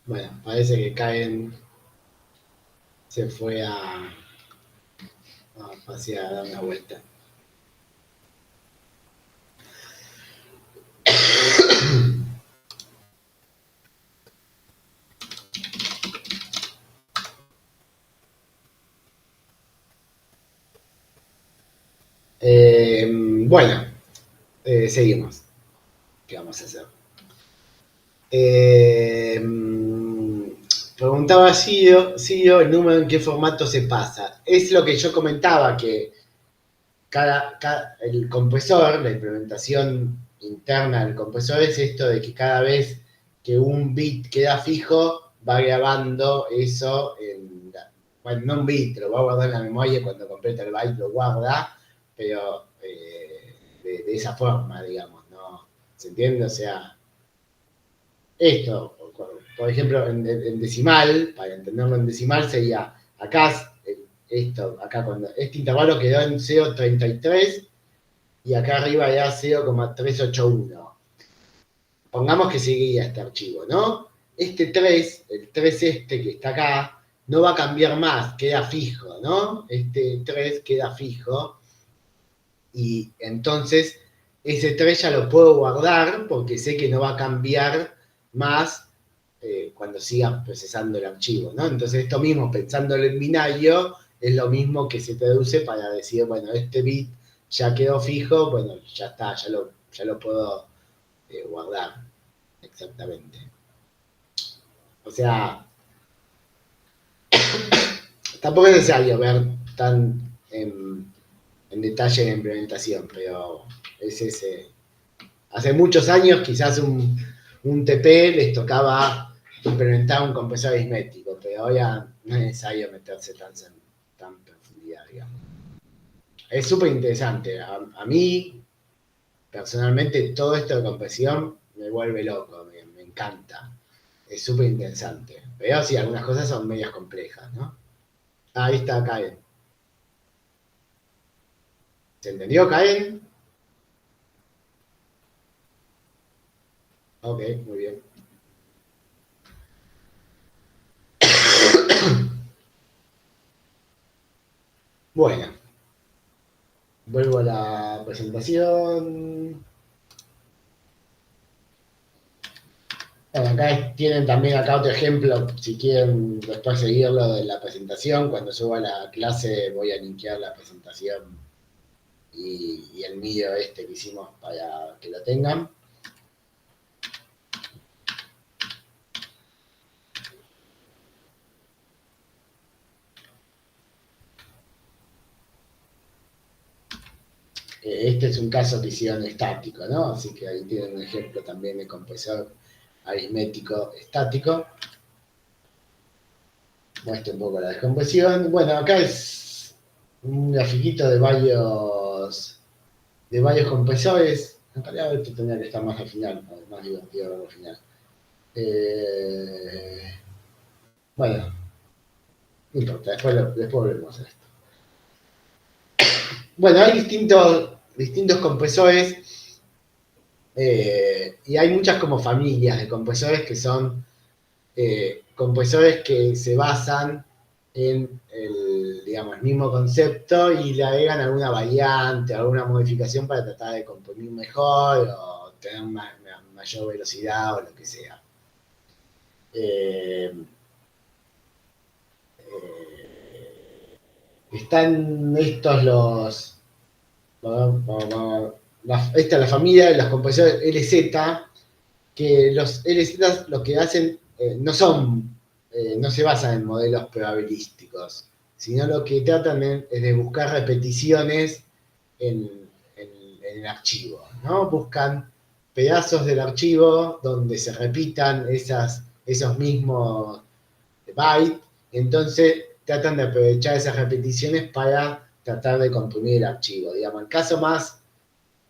Bueno, parece que Karen se fue a pasear, a dar una vuelta. Bueno, seguimos. ¿Qué vamos a hacer? Preguntaba Ciro el número en qué formato se pasa. Es lo que yo comentaba, que el compresor, la implementación interna del compresor es esto de que cada vez que un bit queda fijo, va grabando eso bueno, no un bit, lo va a guardar en la memoria, cuando completa el byte lo guarda, pero de esa forma, digamos, ¿no? ¿Se entiende? O sea, esto, por ejemplo, en decimal, para entenderlo en decimal, sería acá, acá cuando este intervalo quedó en 0,33 y acá arriba era 0,381. Pongamos que seguía este archivo, ¿no? Este 3, el 3 este que está acá, no va a cambiar más, queda fijo, ¿no? Este 3 queda fijo y entonces ese 3 ya lo puedo guardar porque sé que no va a cambiar más cuando siga procesando el archivo, ¿no? Entonces esto mismo, pensándolo en binario, es lo mismo que se traduce para decir, bueno, este bit ya quedó fijo, bueno, ya está, ya lo puedo guardar. Exactamente. O sea, tampoco es necesario ver tan en detalle la implementación, pero es ese. Hace muchos años, quizás un TP les tocaba implementar un compresor aritmético, pero ahora no es necesario meterse tan profundidad, digamos. Es súper interesante. A mí, personalmente, todo esto de compresión me vuelve loco, me encanta. Es súper interesante. Pero sí, algunas cosas son medias complejas, ¿no? Ahí está, Karen. ¿Se entendió, Karen? Ok, muy bien. Bueno, vuelvo a la presentación. Bueno, acá tienen también acá otro ejemplo, si quieren después seguirlo de la presentación, cuando suba la clase voy a linkear la presentación y el vídeo este que hicimos para que lo tengan. Este es un caso que hicieron estático, ¿no? Así que ahí tienen un ejemplo también de compresor aritmético estático. Muestro un poco la descompresión. Bueno, acá es un grafiquito de varios compresores. En realidad esto tendría que estar más al final, más divertido verlo al final. Bueno, no importa, después volvemos a esto. Bueno, hay distintos compresores y hay muchas como familias de compresores que son compresores que se basan en digamos, el mismo concepto y le agregan alguna variante, alguna modificación para tratar de comprimir mejor o tener mayor velocidad o lo que sea. Eh, Están estos esta es la familia de los compresores LZ, que los LZ lo que hacen no se basan en modelos probabilísticos, sino lo que tratan es de buscar repeticiones en el archivo, ¿no? Buscan pedazos del archivo donde se repitan esos mismos bytes, entonces tratan de aprovechar esas repeticiones para tratar de comprimir el archivo. Digamos, el caso más,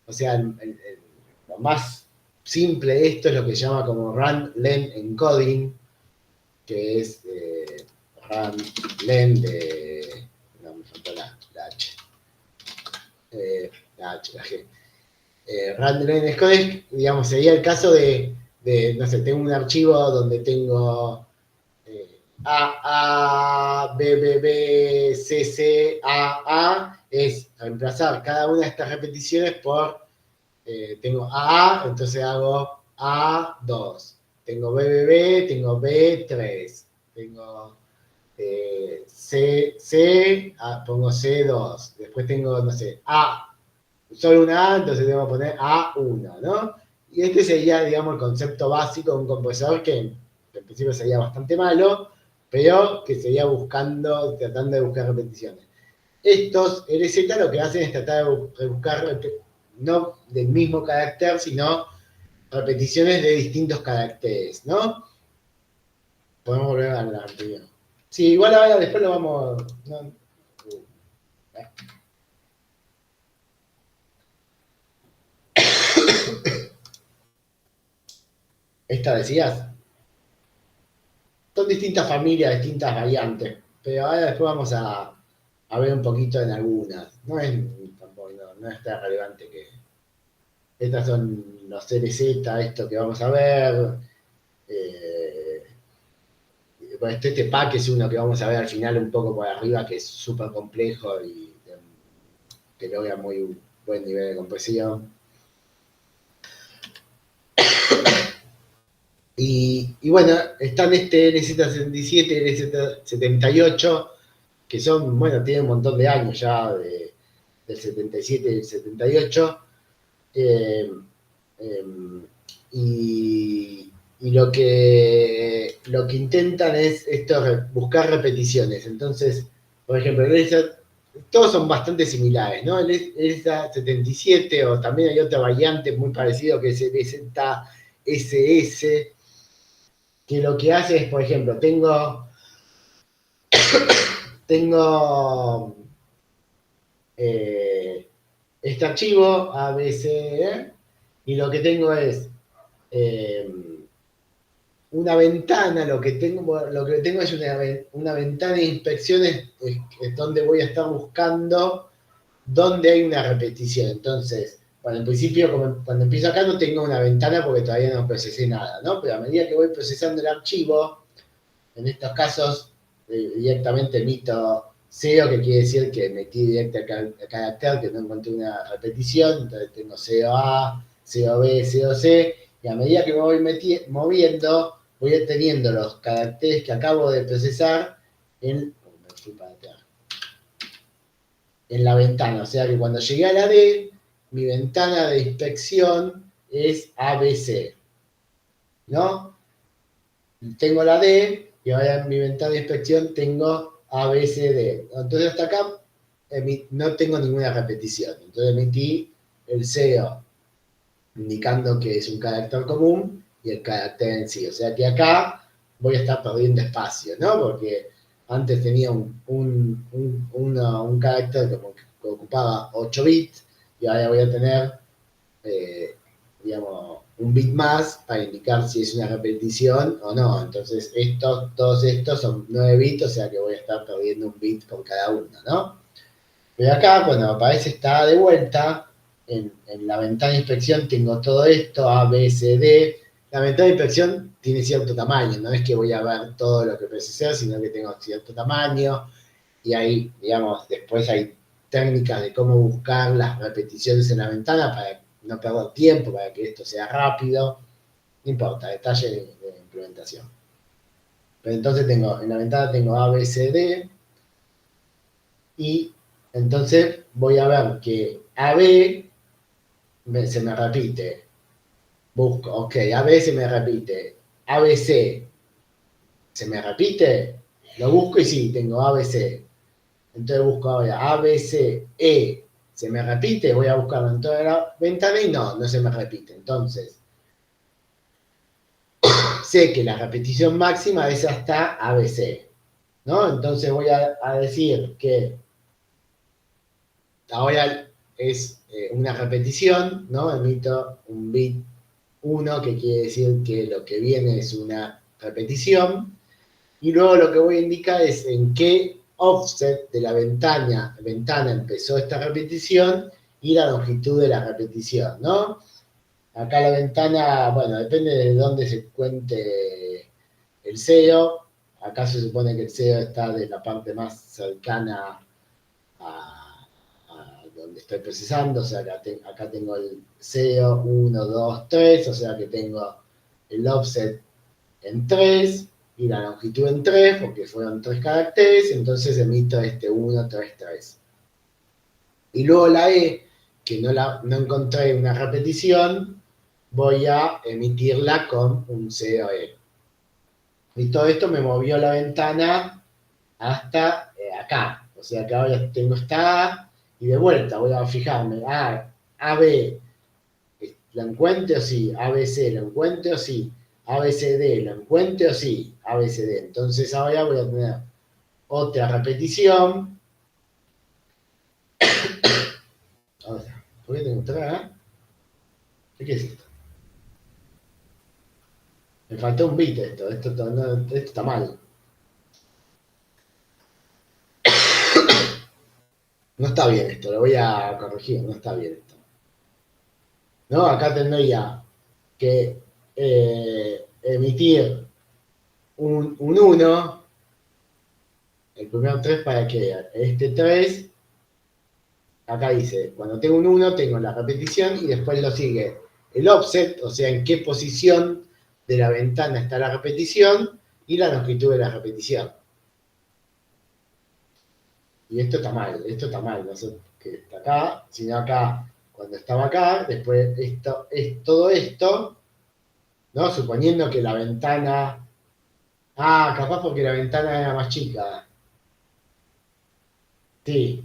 o sea, lo más simple de esto es lo que se llama como run-len encoding, que es run-len de... No, me faltó la H. La H, la G. Run-len encoding, digamos, sería el caso de, no sé, tengo un archivo donde tengo A, B, B, B, C, C, A, es reemplazar cada una de estas repeticiones por, tengo A, entonces hago A2, tengo B, B, B, tengo B3, tengo C, C, pongo C2, después tengo, no sé, A, solo una A, entonces tengo que poner A1, ¿no? Y este sería, digamos, el concepto básico de un compresor que en principio sería bastante malo, pero que sería tratando de buscar repeticiones. Estos LZ lo que hacen es tratar de buscar, no del mismo carácter, sino repeticiones de distintos caracteres, ¿no? Podemos volver a la anterior. Sí, igual ahora después lo vamos... No, ¿esta decías? Son distintas familias, distintas variantes, pero ahora después vamos a ver un poquito en algunas. Tampoco, no es tan relevante que... Estas son los CLZ, esto que vamos a ver. Eh, bueno, este pack es uno que vamos a ver al final un poco por arriba, que es súper complejo y que logra muy buen nivel de compresión. Y bueno, están este LZ77 y LZ78, que son, bueno, tienen un montón de años ya, del 77 y el 78. Eh, eh, y lo que intentan es esto, buscar repeticiones. Entonces, por ejemplo, todos son bastante similares, ¿no? El ESA77, o también hay otra variante muy parecida que es el EZSS, que lo que hace es, por ejemplo, tengo este archivo ABCD, y lo que tengo es eh, una ventana, lo que tengo es una ventana de inspecciones, es donde voy a estar buscando donde hay una repetición. Entonces, bueno, en principio, cuando empiezo acá no tengo una ventana porque todavía no procesé nada, ¿no? Pero a medida que voy procesando el archivo, en estos casos, directamente emito cero, que quiere decir que metí directo el carácter, que no encontré una repetición, entonces tengo cero A, cero B, cero C, y a medida que me voy moviendo, voy teniendo los caracteres que acabo de procesar me fui para atrás, en la ventana. O sea que cuando llegué a la D, mi ventana de inspección es ABC, ¿no? Tengo la D y ahora en mi ventana de inspección tengo ABCD. Entonces hasta acá no tengo ninguna repetición. Entonces emití el cero, indicando que es un carácter común, y el carácter en sí. O sea que acá voy a estar perdiendo espacio, ¿no? Porque antes tenía un carácter que ocupaba 8 bits, y ahora voy a tener, eh, digamos, un bit más para indicar si es una repetición o no. Entonces, todos estos son 9 bits, o sea que voy a estar perdiendo un bit por cada uno, ¿no? Pero acá, cuando aparece esta de vuelta, en la ventana de inspección tengo todo esto, A, B, C, D. La ventana de inspección tiene cierto tamaño, no es que voy a ver todo lo que procesé, sino que tengo cierto tamaño, y ahí, digamos, después hay técnicas de cómo buscar las repeticiones en la ventana para no perder tiempo, para que esto sea rápido. No importa, detalle de implementación. Pero entonces en la ventana tengo A, B, C, D, y entonces voy a ver que AB se me repite. Busco, ok, AB se me repite. ABC se me repite. Lo busco y sí, tengo ABC. Entonces busco ahora ABCE. ¿Se me repite? Voy a buscarlo en toda la ventana y no se me repite. Entonces, sé que la repetición máxima es hasta ABC, ¿no? Entonces voy a decir que ahora es una repetición, ¿no? Emito un bit 1, que quiere decir que lo que viene es una repetición, y luego lo que voy a indicar es en qué offset de la ventana empezó esta repetición y la longitud de la repetición, ¿no? Acá la ventana, bueno, depende de dónde se cuente el cero. Acá se supone que el cero está de la parte más cercana a donde estoy procesando. O sea, acá tengo el 0, 1, 2, 3, o sea que tengo el offset en 3 y la longitud en 3, porque fueron 3 caracteres, entonces emito este 1, 3, 3. Y luego la E, que no encontré una repetición, voy a emitirla con un 0E. Y todo esto me movió la ventana hasta acá. O sea que ahora tengo esta A, y de vuelta voy a fijarme, AB, ¿lo encuentro? Sí. ABC, ¿lo encuentro? Sí. ABCD, ¿lo encuentro? Sí. ABCD. Entonces ahora voy a tener otra repetición. Ahora, ¿por qué tengo otra? ¿Qué es esto? Me faltó un bit esto. Esto está mal. No está bien esto, lo voy a corregir, no está bien esto. ¿No? Acá tendría que emitir un 1, el primer 3 para que este 3, acá dice, cuando tengo un 1 tengo la repetición y después lo sigue el offset, o sea, en qué posición de la ventana está la repetición y la longitud de la repetición. Y esto está mal, no sé qué está acá, sino acá, cuando estaba acá, después esto es todo esto, ¿no? Suponiendo que la ventana. Ah, capaz porque la ventana era más chica. Sí,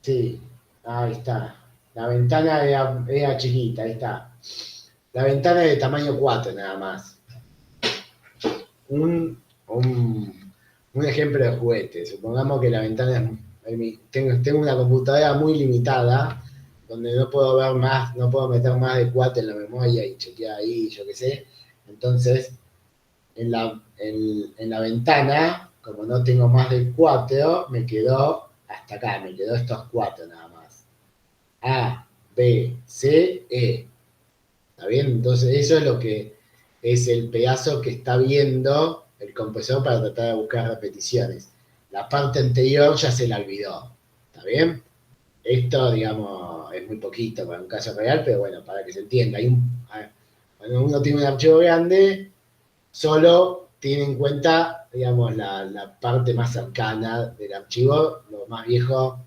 sí, ahí está. La ventana era chiquita, ahí está. La ventana es de tamaño 4 nada más. Un ejemplo de juguete. Supongamos que la ventana es. Tengo una computadora muy limitada, donde no puedo ver más, no puedo meter más de 4 en la memoria y chequear ahí, yo qué sé. Entonces, en la ventana, como no tengo más de 4, me quedó hasta acá, me quedó estos 4 nada más. A, B, C, E. ¿Está bien? Entonces eso es lo que es el pedazo que está viendo el compresor para tratar de buscar repeticiones. La parte anterior ya se la olvidó. ¿Está bien? Esto, digamos, es muy poquito para un caso real, pero bueno, para que se entienda. Cuando uno tiene un archivo grande, solo tiene en cuenta, digamos, la parte más cercana del archivo, lo más viejo,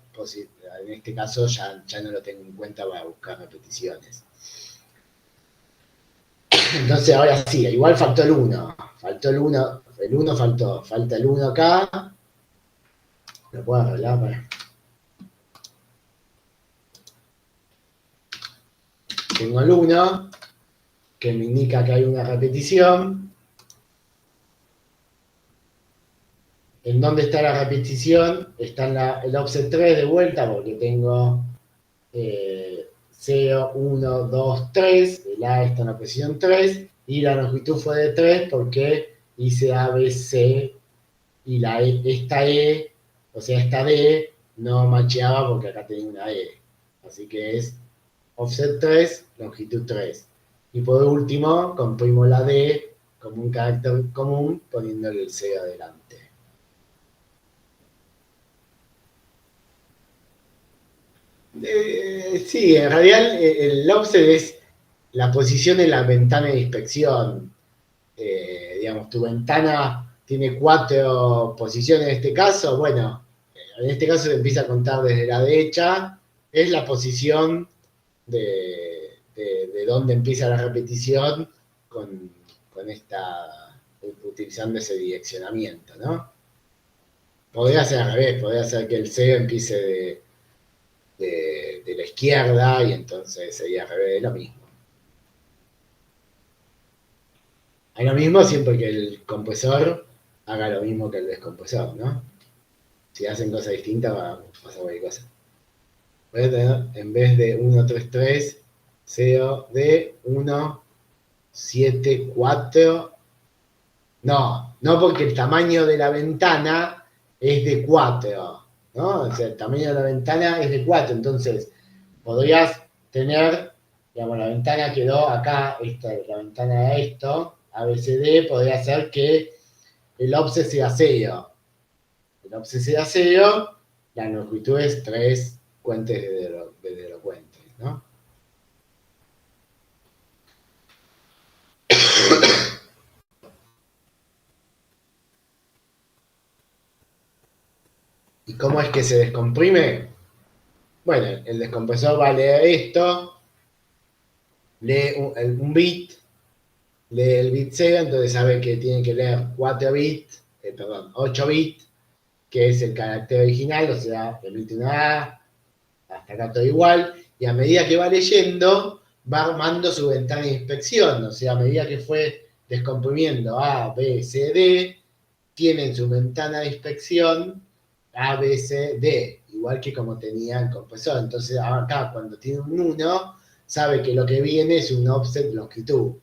en este caso ya no lo tengo en cuenta para buscar repeticiones. Entonces ahora sí, igual faltó el 1. Faltó el 1. El 1 faltó. Falta el 1 acá. Lo puedo arreglar para. Tengo el 1, que me indica que hay una repetición. ¿En dónde está la repetición? Está en el offset 3 de vuelta, porque tengo 0, 1, 2, 3. El A está en la posición 3. Y la longitud fue de 3 porque hice A, B, C. Y esta E, o sea, esta D, no macheaba porque acá tenía una E. Así que es offset 3, longitud 3. Y por último, comprimo la D como un carácter común poniéndole el 0 adelante. Sí, en realidad el offset es la posición en la ventana de inspección. Digamos, tu ventana tiene 4 posiciones en este caso. Bueno, en este caso se empieza a contar desde la derecha. Es la posición de donde empieza la repetición con utilizando ese direccionamiento, ¿no? Podría ser al revés, podría ser que el 0 empiece de la izquierda y entonces sería al revés, lo mismo. Es lo mismo siempre que el compresor haga lo mismo que el descompresor, ¿no? Si hacen cosas distintas va a pasar cualquier cosa. Voy a tener, en vez de 1, 3, 3, 0 de 1, 7, 4. No, no porque el tamaño de la ventana es de 4, ¿no? O sea, el tamaño de la ventana es de 4, entonces podrías tener, digamos, la ventana quedó acá, la ventana de esto, ABCD, podría ser que el offset sea 0. El offset sea 0, la longitud es 3 cuentes de lo cuentes, ¿no? ¿Y cómo es que se descomprime? Bueno, el descompresor va a leer esto, lee un bit, lee el bit 0, entonces sabe que tiene que leer 8 bits, que es el carácter original, o sea, emite una A, hasta acá todo igual, y a medida que va leyendo, va armando su ventana de inspección, o sea, a medida que fue descomprimiendo A, B, C, D, tienen su ventana de inspección A, B, C, D, igual que como tenía el compresor. Entonces, acá cuando tiene un 1, sabe que lo que viene es un offset longitud.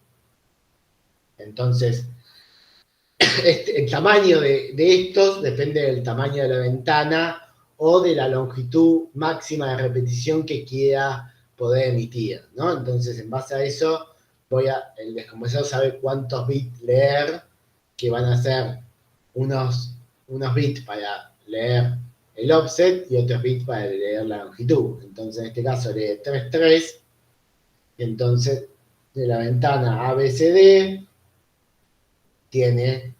Entonces, el tamaño de estos depende del tamaño de la ventana o de la longitud máxima de repetición que quiera poder emitir, ¿no? Entonces, en base a eso, el descompresor sabe cuántos bits leer, que van a ser unos bits para leer el offset y otros bits para leer la longitud. Entonces, en este caso lee 3, 3, y entonces de la ventana ABCD tiene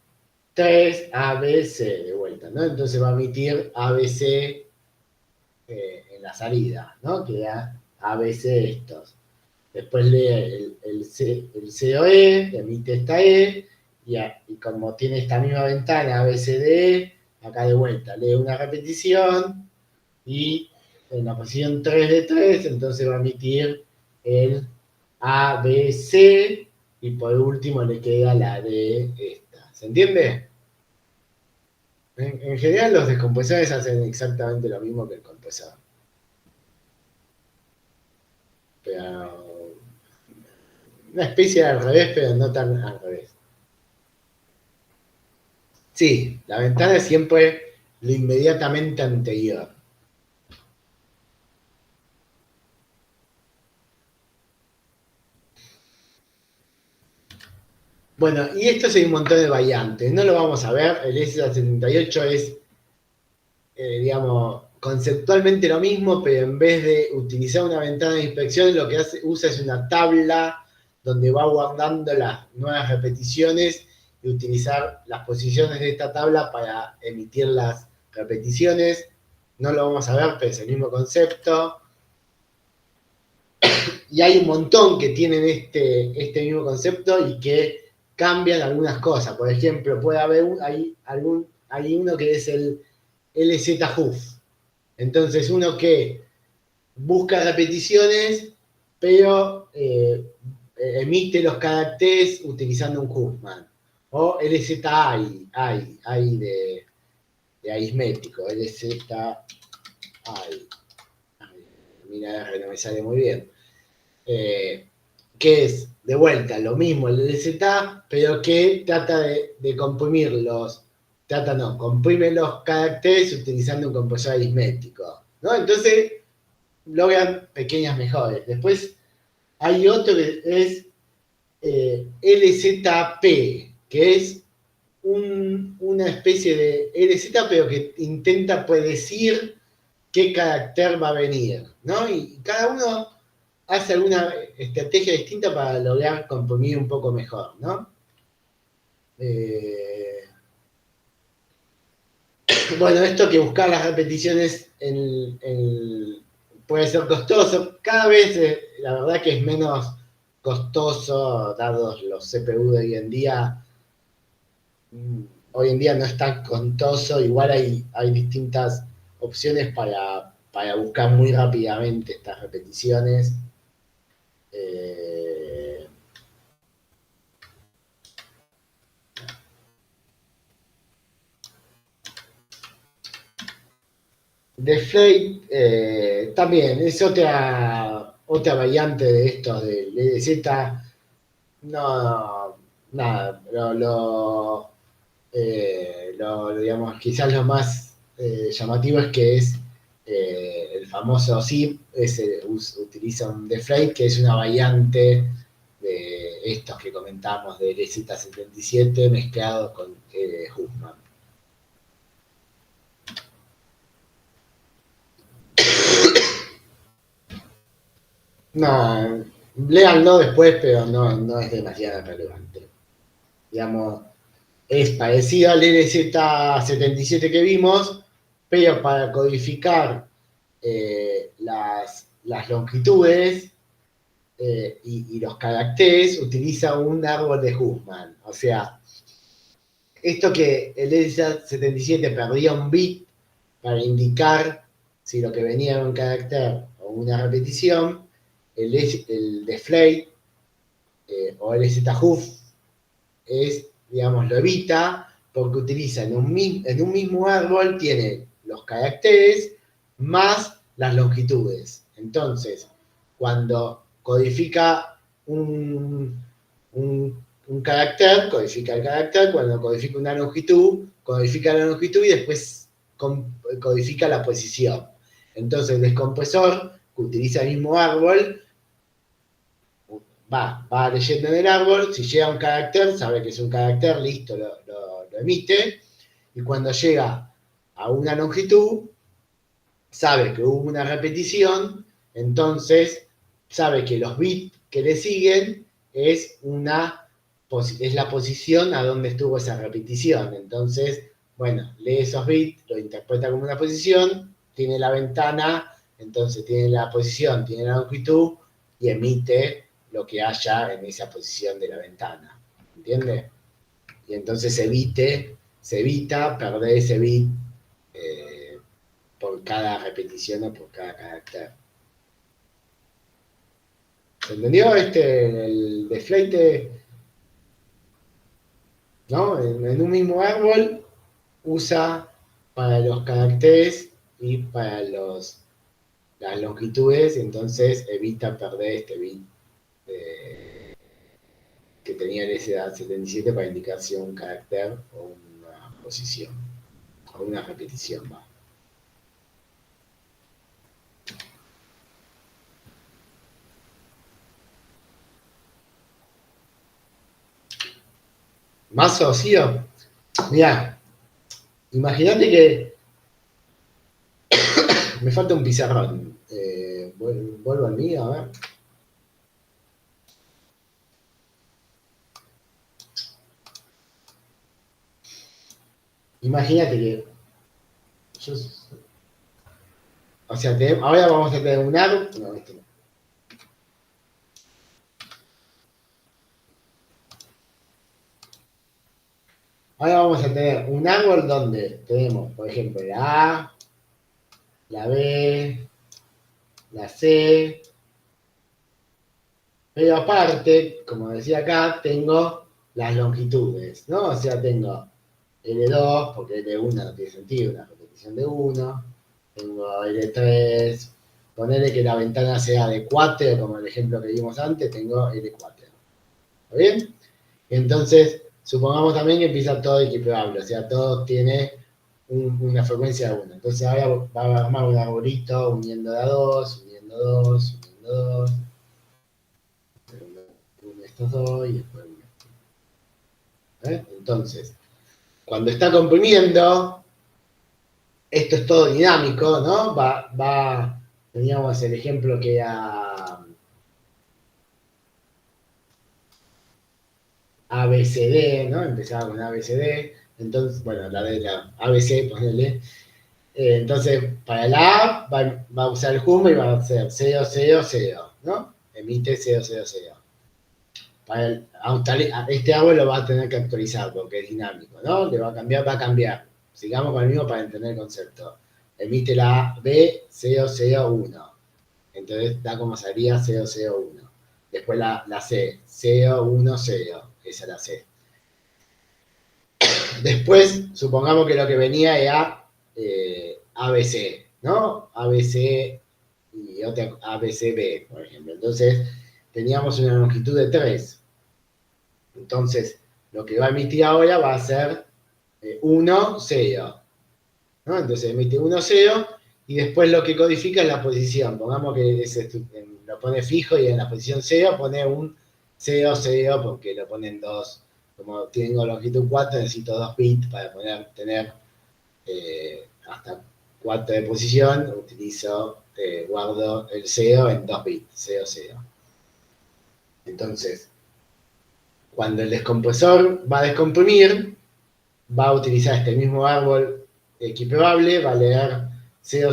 3 ABC de vuelta, ¿no? Entonces va a emitir ABC en la salida, ¿no? Queda ABC estos. Después lee el COE, emite esta E, y como tiene esta misma ventana ABCDE, acá de vuelta lee una repetición, y en la posición 3 de 3, entonces va a emitir el ABC, y por último le queda la D esta. ¿Se entiende? En general los descompresores hacen exactamente lo mismo que el compresor. Pero una especie al revés, pero no tan al revés. Sí, la ventana es siempre lo inmediatamente anterior. Bueno, y esto es un montón de variantes. No lo vamos a ver. El S78 es, digamos, conceptualmente lo mismo, pero en vez de utilizar una ventana de inspección, lo que usa es una tabla donde va guardando las nuevas repeticiones y utilizar las posiciones de esta tabla para emitir las repeticiones. No lo vamos a ver, pero es el mismo concepto. Y hay un montón que tienen este mismo concepto y que cambian algunas cosas. Por ejemplo, puede haber hay uno que es el LZ-HUF. Entonces, uno que busca repeticiones, pero emite los caracteres utilizando un Huffman. O LZI, I de aritmético, LZI. Mira, no me sale muy bien. Que es, de vuelta, lo mismo el LZ, pero que trata de comprimirlos. Comprime los caracteres utilizando un compresor aritmético, ¿no? Entonces, logran pequeñas mejoras. Después hay otro que es LZP, que es una especie de LZ, pero que intenta predecir qué carácter va a venir, ¿no? Y cada uno hace alguna estrategia distinta para lograr comprimir un poco mejor, ¿no? Bueno, esto que buscar las repeticiones puede ser costoso. Cada vez la verdad que es menos costoso, dados los CPU de hoy en día. Hoy en día no es tan costoso, igual hay distintas opciones para buscar muy rápidamente estas repeticiones. Deflate también es otra variante de estos del LZ. No, nada, digamos, quizás lo más llamativo es que es el famoso ZIP, utiliza un deflate, que es una variante de estos que comentamos del LZ77 mezclados con Huffman. No, léanlo después, pero no es demasiado relevante. Digamos, es parecido al LZ77 que vimos, pero para codificar las longitudes y los caracteres utiliza un árbol de Huffman. O sea, esto que el LZ77 perdía un bit para indicar si lo que venía era un carácter o una repetición, el deflate o el LZ-HUF digamos, lo evita porque utiliza en un mismo árbol, tiene los caracteres más las longitudes. Entonces, cuando codifica un carácter, codifica el carácter, cuando codifica una longitud, codifica la longitud y después codifica la posición. Entonces, el descompresor, que utiliza el mismo árbol, va leyendo en el árbol, si llega un carácter, sabe que es un carácter, listo, lo emite, y cuando llega a una longitud, sabe que hubo una repetición, entonces sabe que los bits que le siguen es la posición a donde estuvo esa repetición. Entonces, bueno, lee esos bits, lo interpreta como una posición, tiene la ventana, entonces tiene la posición, tiene la longitud y emite lo que haya en esa posición de la ventana. ¿Entiendes? Y entonces se evita perder ese bit por cada repetición o por cada carácter. ¿Se entendió el deflate? ¿No? En un mismo árbol usa para los caracteres y para las longitudes, entonces evita perder este bit que tenía el SA77 para indicar si un carácter o una posición, o una repetición. ¿Va? ¿Más socio? Mirá, imagínate que me falta un pizarrón. Vuelvo al mío, a ver. Imagínate que o sea, ahora vamos a tener un árbol. No, esto no. Ahora vamos a tener un árbol donde tenemos, por ejemplo, la A, la B, la C, pero aparte, como decía acá, tengo las longitudes, ¿no? O sea, tengo L2, porque L1 no tiene sentido, una repetición de 1, tengo L3, ponerle que la ventana sea de 4, como el ejemplo que vimos antes, tengo L4. ¿Está bien? Entonces, supongamos también que empieza todo equiparable, o sea, todo tiene una frecuencia de 1. Entonces ahora va a armar un arbolito uniendo de a 2, uniendo 2, uniendo 2, une estos dos y después une. Entonces, cuando está comprimiendo, esto es todo dinámico, ¿no? Teníamos el ejemplo que era ABCD, ¿no? Empezaba con ABCD, entonces, bueno, la ABC, ponele. Entonces, para la A va a usar el hum y va a hacer 0, 0, 0, ¿no? Emite 0, 0, 0. Este árbol lo va a tener que actualizar porque es dinámico, ¿no? Le va a cambiar, va a cambiar. Sigamos con el mismo para entender el concepto. Emite la B 001. Entonces da como salida 001. Después la C 010. Esa es la C. Después, supongamos que lo que venía era ABC, ¿no? ABC y otra ABCB, por ejemplo. Entonces, teníamos una longitud de 3. Entonces, lo que va a emitir ahora va a ser 1, 0. ¿No? Entonces emite 1, 0 y después lo que codifica es la posición. Pongamos que lo pone fijo y en la posición 0 pone un 0, 0 porque lo ponen 2. Como tengo longitud 4, necesito 2 bits para tener hasta 4 de posición. Guardo el 0 en 2 bits, 0, 0. Entonces, cuando el descompresor va a descomprimir, va a utilizar este mismo árbol equiparable, va a leer 000,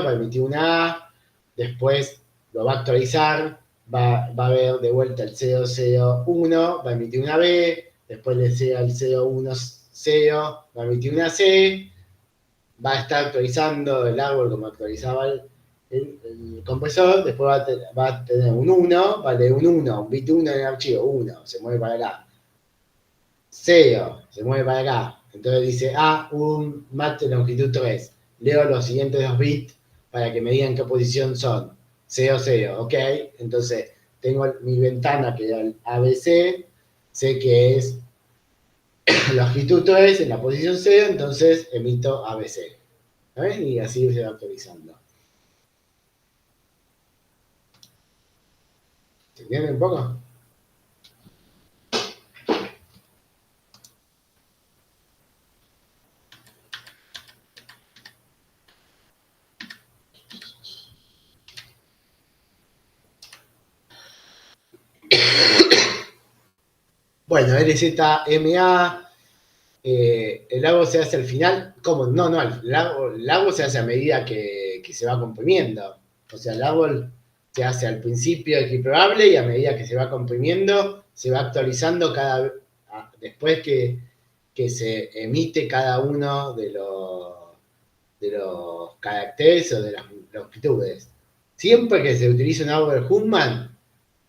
va a emitir una A, después lo va a actualizar, va a ver de vuelta el 001, va a emitir una B, después le sea el 010, va a emitir una C, va a estar actualizando el árbol como actualizaba el compresor, después va a tener un 1, va a leer un 1, un bit 1 en el archivo, 1, se mueve para acá. 0, se mueve para acá. Entonces dice, un match de longitud 3. Leo los siguientes 2 bits para que me digan qué posición son. 0, 0, ¿ok? Entonces tengo mi ventana que era el ABC, sé que es longitud 3 en la posición 0, entonces emito ABC. ¿Ven? Y así se va actualizando. ¿Se entiende un poco? Bueno, LZMA, el árbol se hace al final. ¿Cómo? No, el árbol se hace a medida que se va comprimiendo. O sea, el árbol se hace al principio equiparable y a medida que se va comprimiendo, se va actualizando después que se emite cada uno de los caracteres o de las longitudes. Siempre que se utilice un árbol Huffman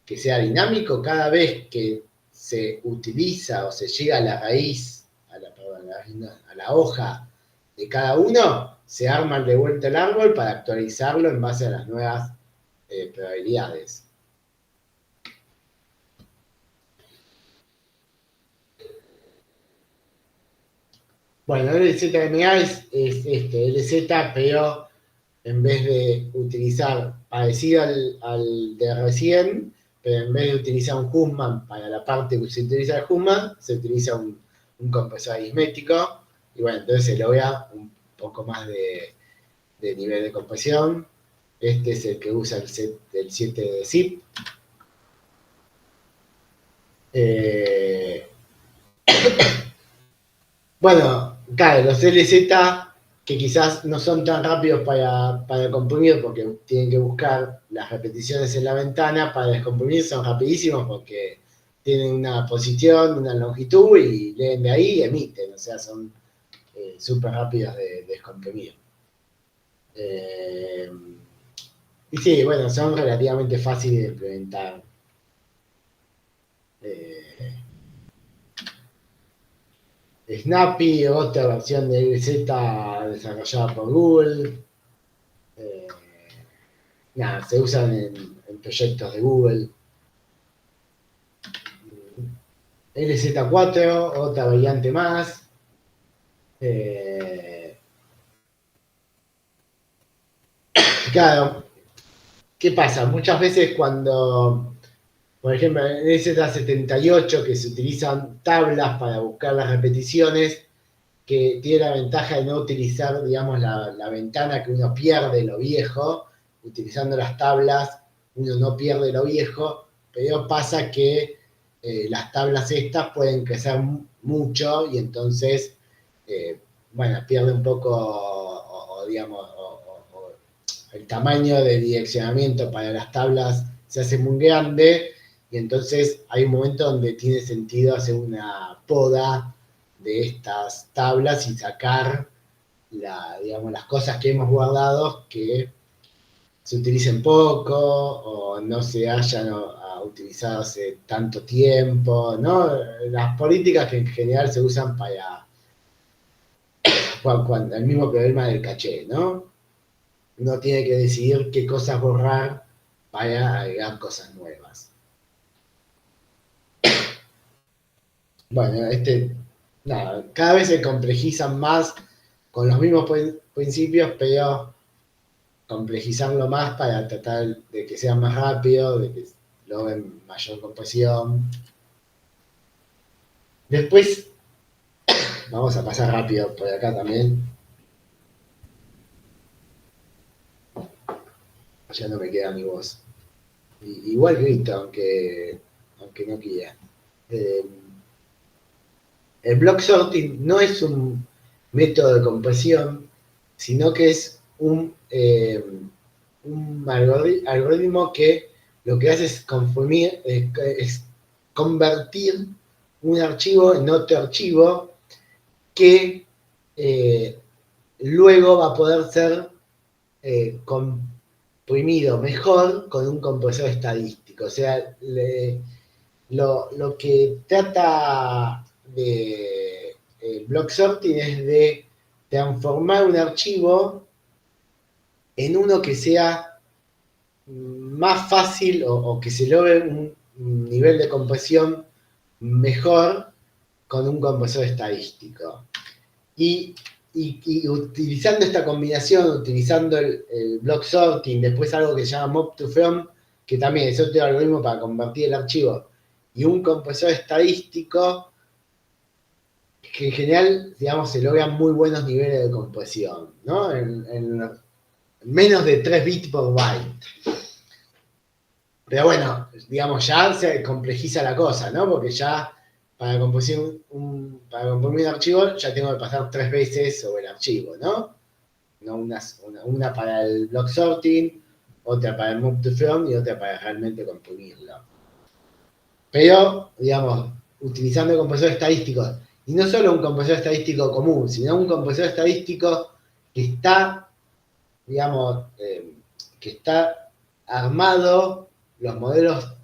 que sea dinámico, cada vez que se utiliza o se llega a la raíz, a la hoja de cada uno, se arma de vuelta el árbol para actualizarlo en base a las nuevas probabilidades. Bueno, LZMA es LZ, pero en vez de utilizar parecido al de recién, pero en vez de utilizar un Huffman para la parte que se utiliza el Huffman, se utiliza un compresor aritmético, y bueno, entonces se logra un poco más de nivel de compresión. Este es el que usa el 7 de zip. Bueno, claro, los LZ que quizás no son tan rápidos para comprimir porque tienen que buscar las repeticiones en la ventana, para descomprimir son rapidísimos porque tienen una posición, una longitud y leen de ahí y emiten, o sea, son súper rápidos de descomprimir. Y sí, bueno, son relativamente fáciles de implementar. Snappy, otra versión de LZ desarrollada por Google. Nada, se usan en proyectos de Google. LZ4, otra variante más. Claro, ¿qué pasa? Muchas veces cuando, por ejemplo, en LZ78, que se utilizan tablas para buscar las repeticiones, que tiene la ventaja de no utilizar, digamos, la ventana que uno pierde lo viejo, utilizando las tablas uno no pierde lo viejo, pero pasa que las tablas estas pueden crecer mucho y entonces, bueno, pierde un poco, digamos, el tamaño de direccionamiento para las tablas se hace muy grande y entonces hay un momento donde tiene sentido hacer una poda de estas tablas y sacar digamos, las cosas que hemos guardado que se utilicen poco o no se hayan utilizado hace tanto tiempo, ¿no? Las políticas que en general se usan para el mismo problema del caché, ¿no? Uno tiene que decidir qué cosas borrar para agregar cosas nuevas. Bueno, nada, cada vez se complejizan más con los mismos principios, pero complejizarlo más para tratar de que sea más rápido, de que logren mayor compresión. Después, vamos a pasar rápido por acá también. Ya no me queda mi voz. Igual grito, aunque no quiera. El block sorting no es un método de compresión, sino que es un algoritmo que lo que hace es convertir un archivo en otro archivo que luego va a poder ser comprimido mejor con un compresor estadístico. O sea, lo que trata de el block sorting es de transformar un archivo en uno que sea más fácil o que se logre un nivel de compresión mejor con un compresor estadístico. Y utilizando esta combinación, utilizando el block sorting, después algo que se llama mob to from, que también es otro algoritmo para convertir el archivo, y un compresor estadístico, que en general, digamos, se logran muy buenos niveles de compresión, ¿no? En menos de 3 bits por byte. Pero bueno, digamos, ya se complejiza la cosa, ¿no? Porque ya para comprimir un archivo ya tengo que pasar 3 veces sobre el archivo, ¿no? No una para el block sorting, otra para el move to from y otra para realmente comprimirlo. Pero, digamos, utilizando compresores estadísticos, y no solo un compresor estadístico común, sino un compresor estadístico que está, digamos, que está armado, los modelos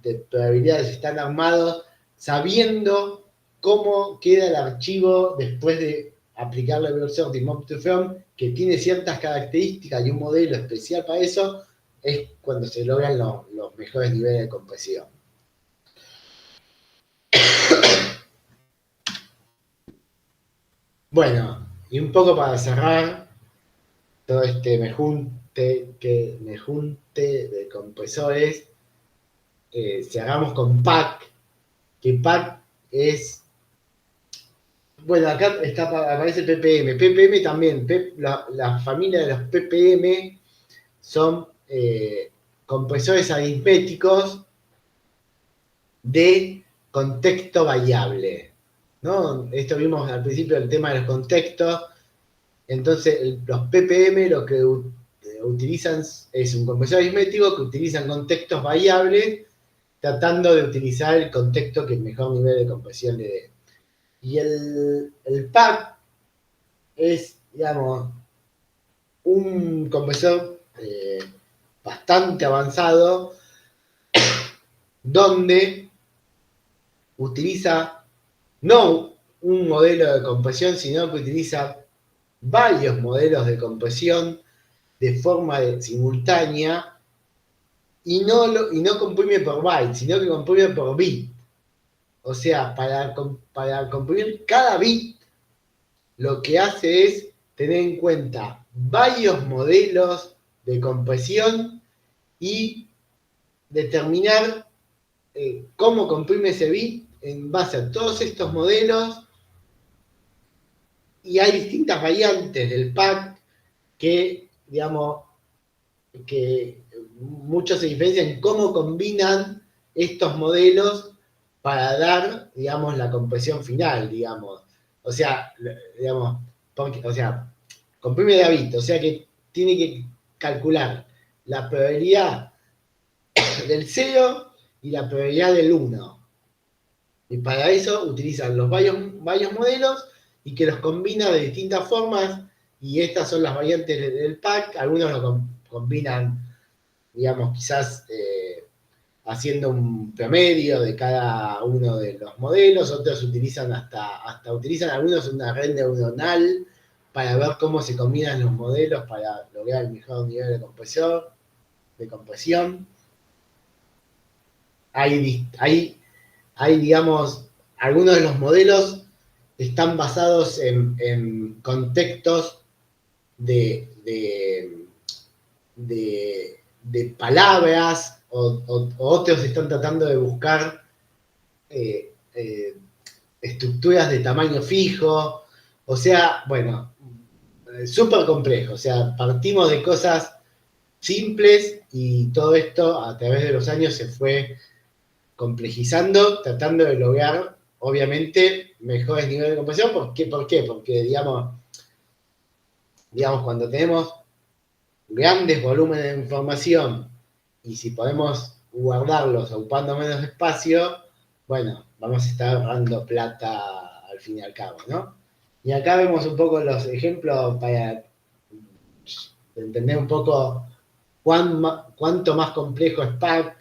de probabilidades están armados sabiendo cómo queda el archivo después de aplicarle el block sorting move to from, que tiene ciertas características y un modelo especial para eso, es cuando se logran los mejores niveles de compresión. Bueno, y un poco para cerrar todo este mejunte de compresores, cerramos con PAC, que PAC es, bueno, acá aparece PPM. PPM también, la familia de los PPM son compresores aritméticos de contexto variable, ¿no? Esto vimos al principio el tema de los contextos. Entonces, los PPM lo que utilizan es un compresor aritmético que utilizan contextos variables, tratando de utilizar el contexto que mejor nivel de compresión le dé. Y el PAC es, digamos, un compresor bastante avanzado, donde utiliza no un modelo de compresión, sino que utiliza varios modelos de compresión de forma simultánea y no comprime por byte, sino que comprime por bit. O sea, para comprimir cada bit, lo que hace es tener en cuenta varios modelos de compresión y determinar cómo comprime ese bit en base a todos estos modelos. Y hay distintas variantes del PAC que, digamos, que muchos se diferencian en cómo combinan estos modelos para dar, digamos, la compresión final, digamos. O sea, digamos, comprime de bit, o sea que tiene que calcular la probabilidad del 0 y la probabilidad del 1. Y para eso utilizan los varios modelos y que los combina de distintas formas. Y estas son las variantes del PAC. Algunos lo combinan, digamos, quizás haciendo un promedio de cada uno de los modelos. Otros utilizan hasta utilizan algunos una red neuronal para ver cómo se combinan los modelos para lograr el mejor nivel de compresión. Hay, digamos, algunos de los modelos están basados en contextos de palabras, o otros están tratando de buscar estructuras de tamaño fijo. O sea, bueno, súper complejo. O sea, partimos de cosas simples y todo esto a través de los años se fue complejizando, tratando de lograr, obviamente, mejores niveles de compresión. ¿Por qué? Porque, digamos, cuando tenemos grandes volúmenes de información y si podemos guardarlos ocupando menos espacio, bueno, vamos a estar ahorrando plata al fin y al cabo, ¿no? Y acá vemos un poco los ejemplos para entender un poco cuánto más complejo es PAC,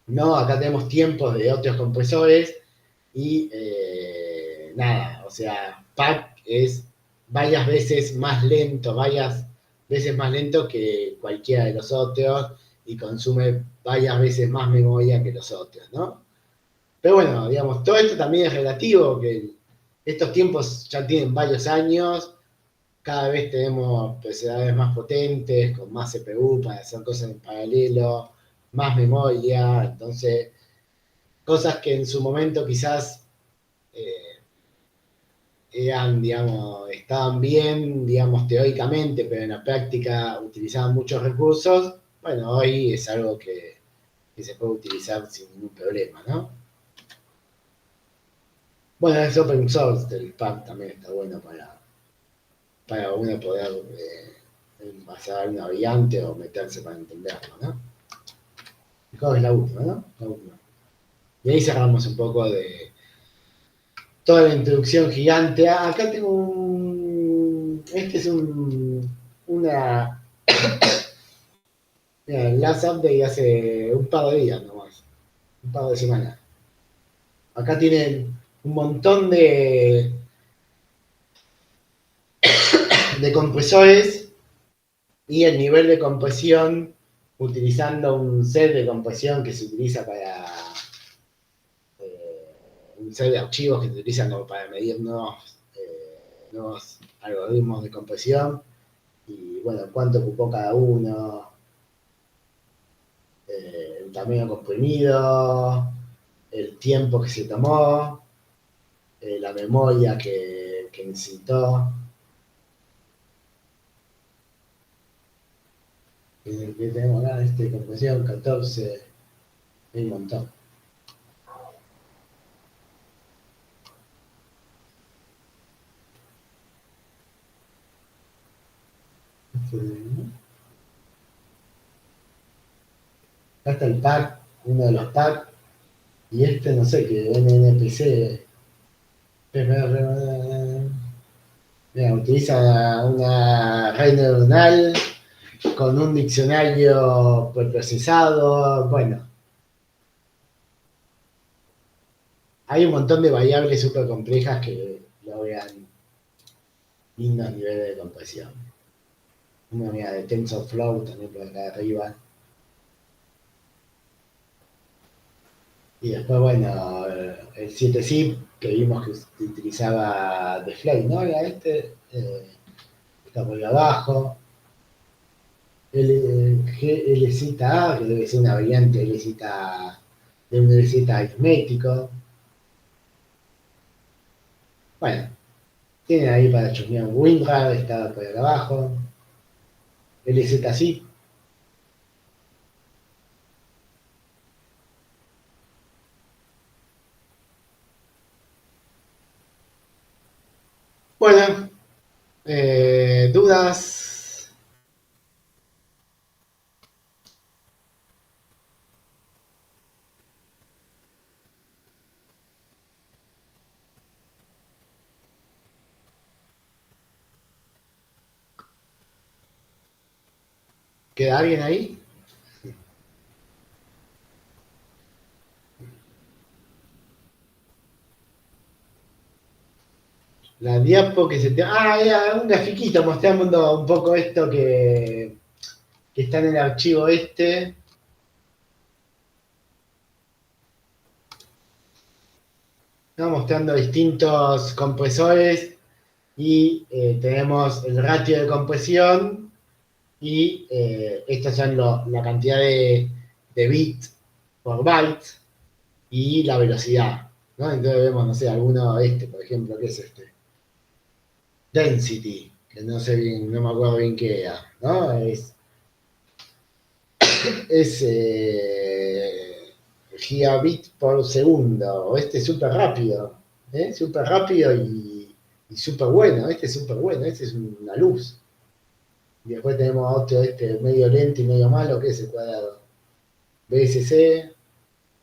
¿no? Acá tenemos tiempos de otros compresores y nada, o sea, PAC es varias veces más lento que cualquiera de los otros y consume varias veces más memoria que los otros, ¿no? Pero bueno, digamos, todo esto también es relativo, que estos tiempos ya tienen varios años, cada vez tenemos procesadores más potentes, con más CPU para hacer cosas en paralelo, más memoria, entonces, cosas que en su momento quizás digamos, estaban bien, digamos, teóricamente, pero en la práctica utilizaban muchos recursos. Bueno, hoy es algo que se puede utilizar sin ningún problema, ¿no? Bueno, es open source, el pack también está bueno para uno poder pasar una variante o meterse para entenderlo, ¿no? Mejor es la última, ¿no? La última. Y ahí cerramos un poco de toda la introducción gigante. Ah, acá tengo este es una... Mira, el last update hace un par de días nomás, un par de semanas. Acá tienen un montón de compresores y el nivel de compresión utilizando un set de compresión que se utiliza para un set de archivos que se utilizan como para medir nuevos algoritmos de compresión y bueno, cuánto ocupó cada uno, el tamaño comprimido, el tiempo que se tomó, la memoria que necesitó. Que tenemos acá, compresión 14, hay un montón. Acá está el pack, uno de los packs, y este no sé qué, NNPC. Mira, utiliza una red neuronal con un diccionario preprocesado. Bueno, hay un montón de variables súper complejas que logran lindos niveles de compresión. Una mira de TensorFlow también por acá arriba. Y después, bueno, el 7-zip que vimos que utilizaba Deflate, ¿no? Era está por ahí abajo. GLZA, que debe ser una variante de un LZ aritmético. Bueno, tienen ahí para chusmear un WinRAR, está por acá abajo. LZZip. Bueno, ¿dudas? ¿Queda alguien ahí? La diapo que se te... Ah, era un grafiquito mostrando un poco esto que está en el archivo este. ¿No? Mostrando distintos compresores y tenemos el ratio de compresión y estas son la cantidad de bits por byte y la velocidad, ¿no? Entonces vemos, no sé, alguno por ejemplo, ¿qué es este? Density, que no sé bien, no me acuerdo bien qué era, ¿no? Es gigabit por segundo, este es súper rápido, súper rápido y súper bueno, este es súper bueno, este es una luz. Y después tenemos otro medio lento y medio malo, que es el cuadrado. BSC,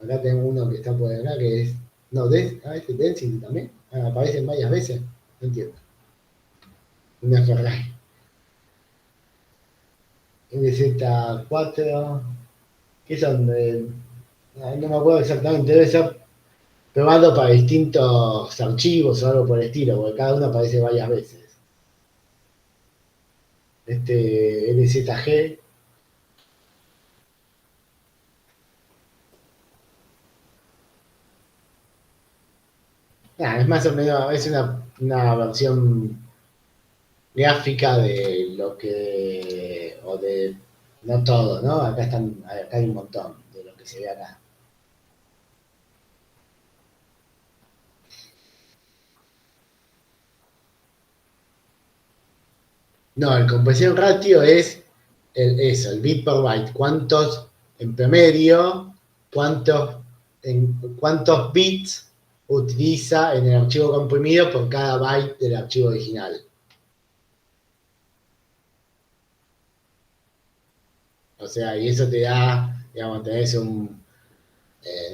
acá tenemos uno que está por acá, que es, no, este Density también, aparecen varias veces, no entiendo. Una Ferrari. NZ4, ¿qué son? No me acuerdo exactamente, debe ser probado para distintos archivos o algo por el estilo, porque cada uno aparece varias veces. NZG. Es más o menos, es una versión gráfica de lo que, o de, no todo, ¿no? Acá hay un montón de lo que se ve acá. No, el compresión ratio es el bit per byte. ¿Cuántos en promedio? ¿Cuántos bits utiliza en el archivo comprimido por cada byte del archivo original. O sea, y eso te da, digamos, tenés no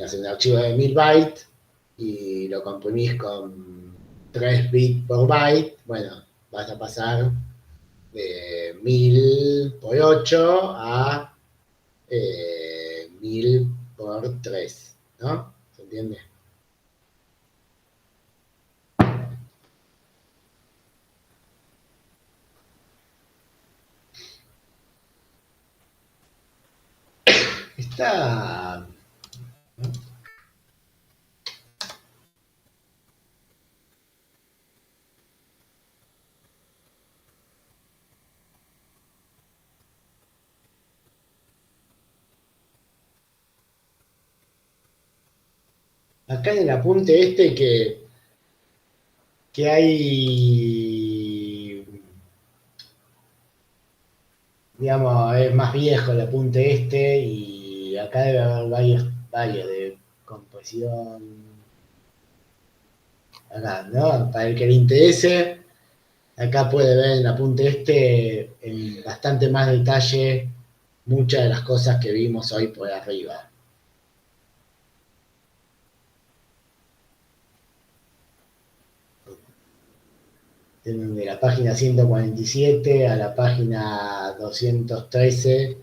sé, un archivo de 1000 bytes y lo comprimís con 3 bits por byte. Bueno, vas a pasar de 1000 por 8 a 1000 por 3, ¿no? ¿Se entiende? Está... Acá en el apunte este que hay, digamos, es más viejo el apunte este y acá debe haber varios de composición. Acá, ¿no? Para el que le interese, acá puede ver en el apunte este en bastante más detalle muchas de las cosas que vimos hoy por arriba. De la página 147 a la página 213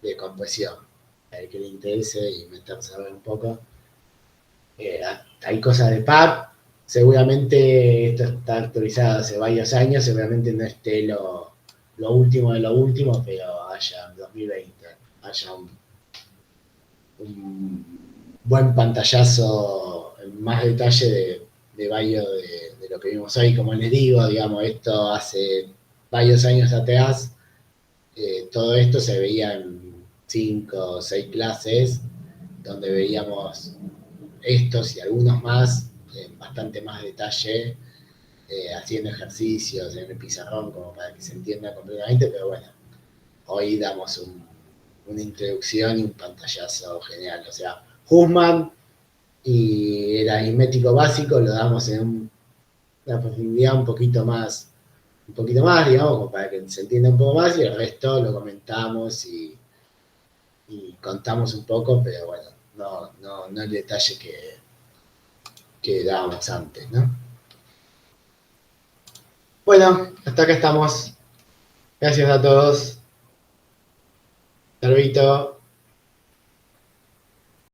de compresión. Al que le interese y meterse a ver un poco. Hay cosas de PAP, seguramente esto está actualizado hace varios años, seguramente no esté lo último de lo último, pero haya en 2020, haya un buen pantallazo en más detalle de varios de lo que vimos hoy. Como les digo, digamos, esto hace varios años atrás, todo esto se veía en 5 o 6 clases, donde veíamos estos y algunos más en bastante más detalle, haciendo ejercicios en el pizarrón como para que se entienda completamente, pero bueno, hoy damos una introducción y un pantallazo genial. O sea, Hussman y el aritmético básico lo damos en una profundidad un poquito más, digamos, como para que se entienda un poco más, y el resto lo comentamos y contamos un poco, pero bueno, no el detalle que dábamos antes, ¿no? Bueno, hasta acá estamos. Gracias a todos. Saludito.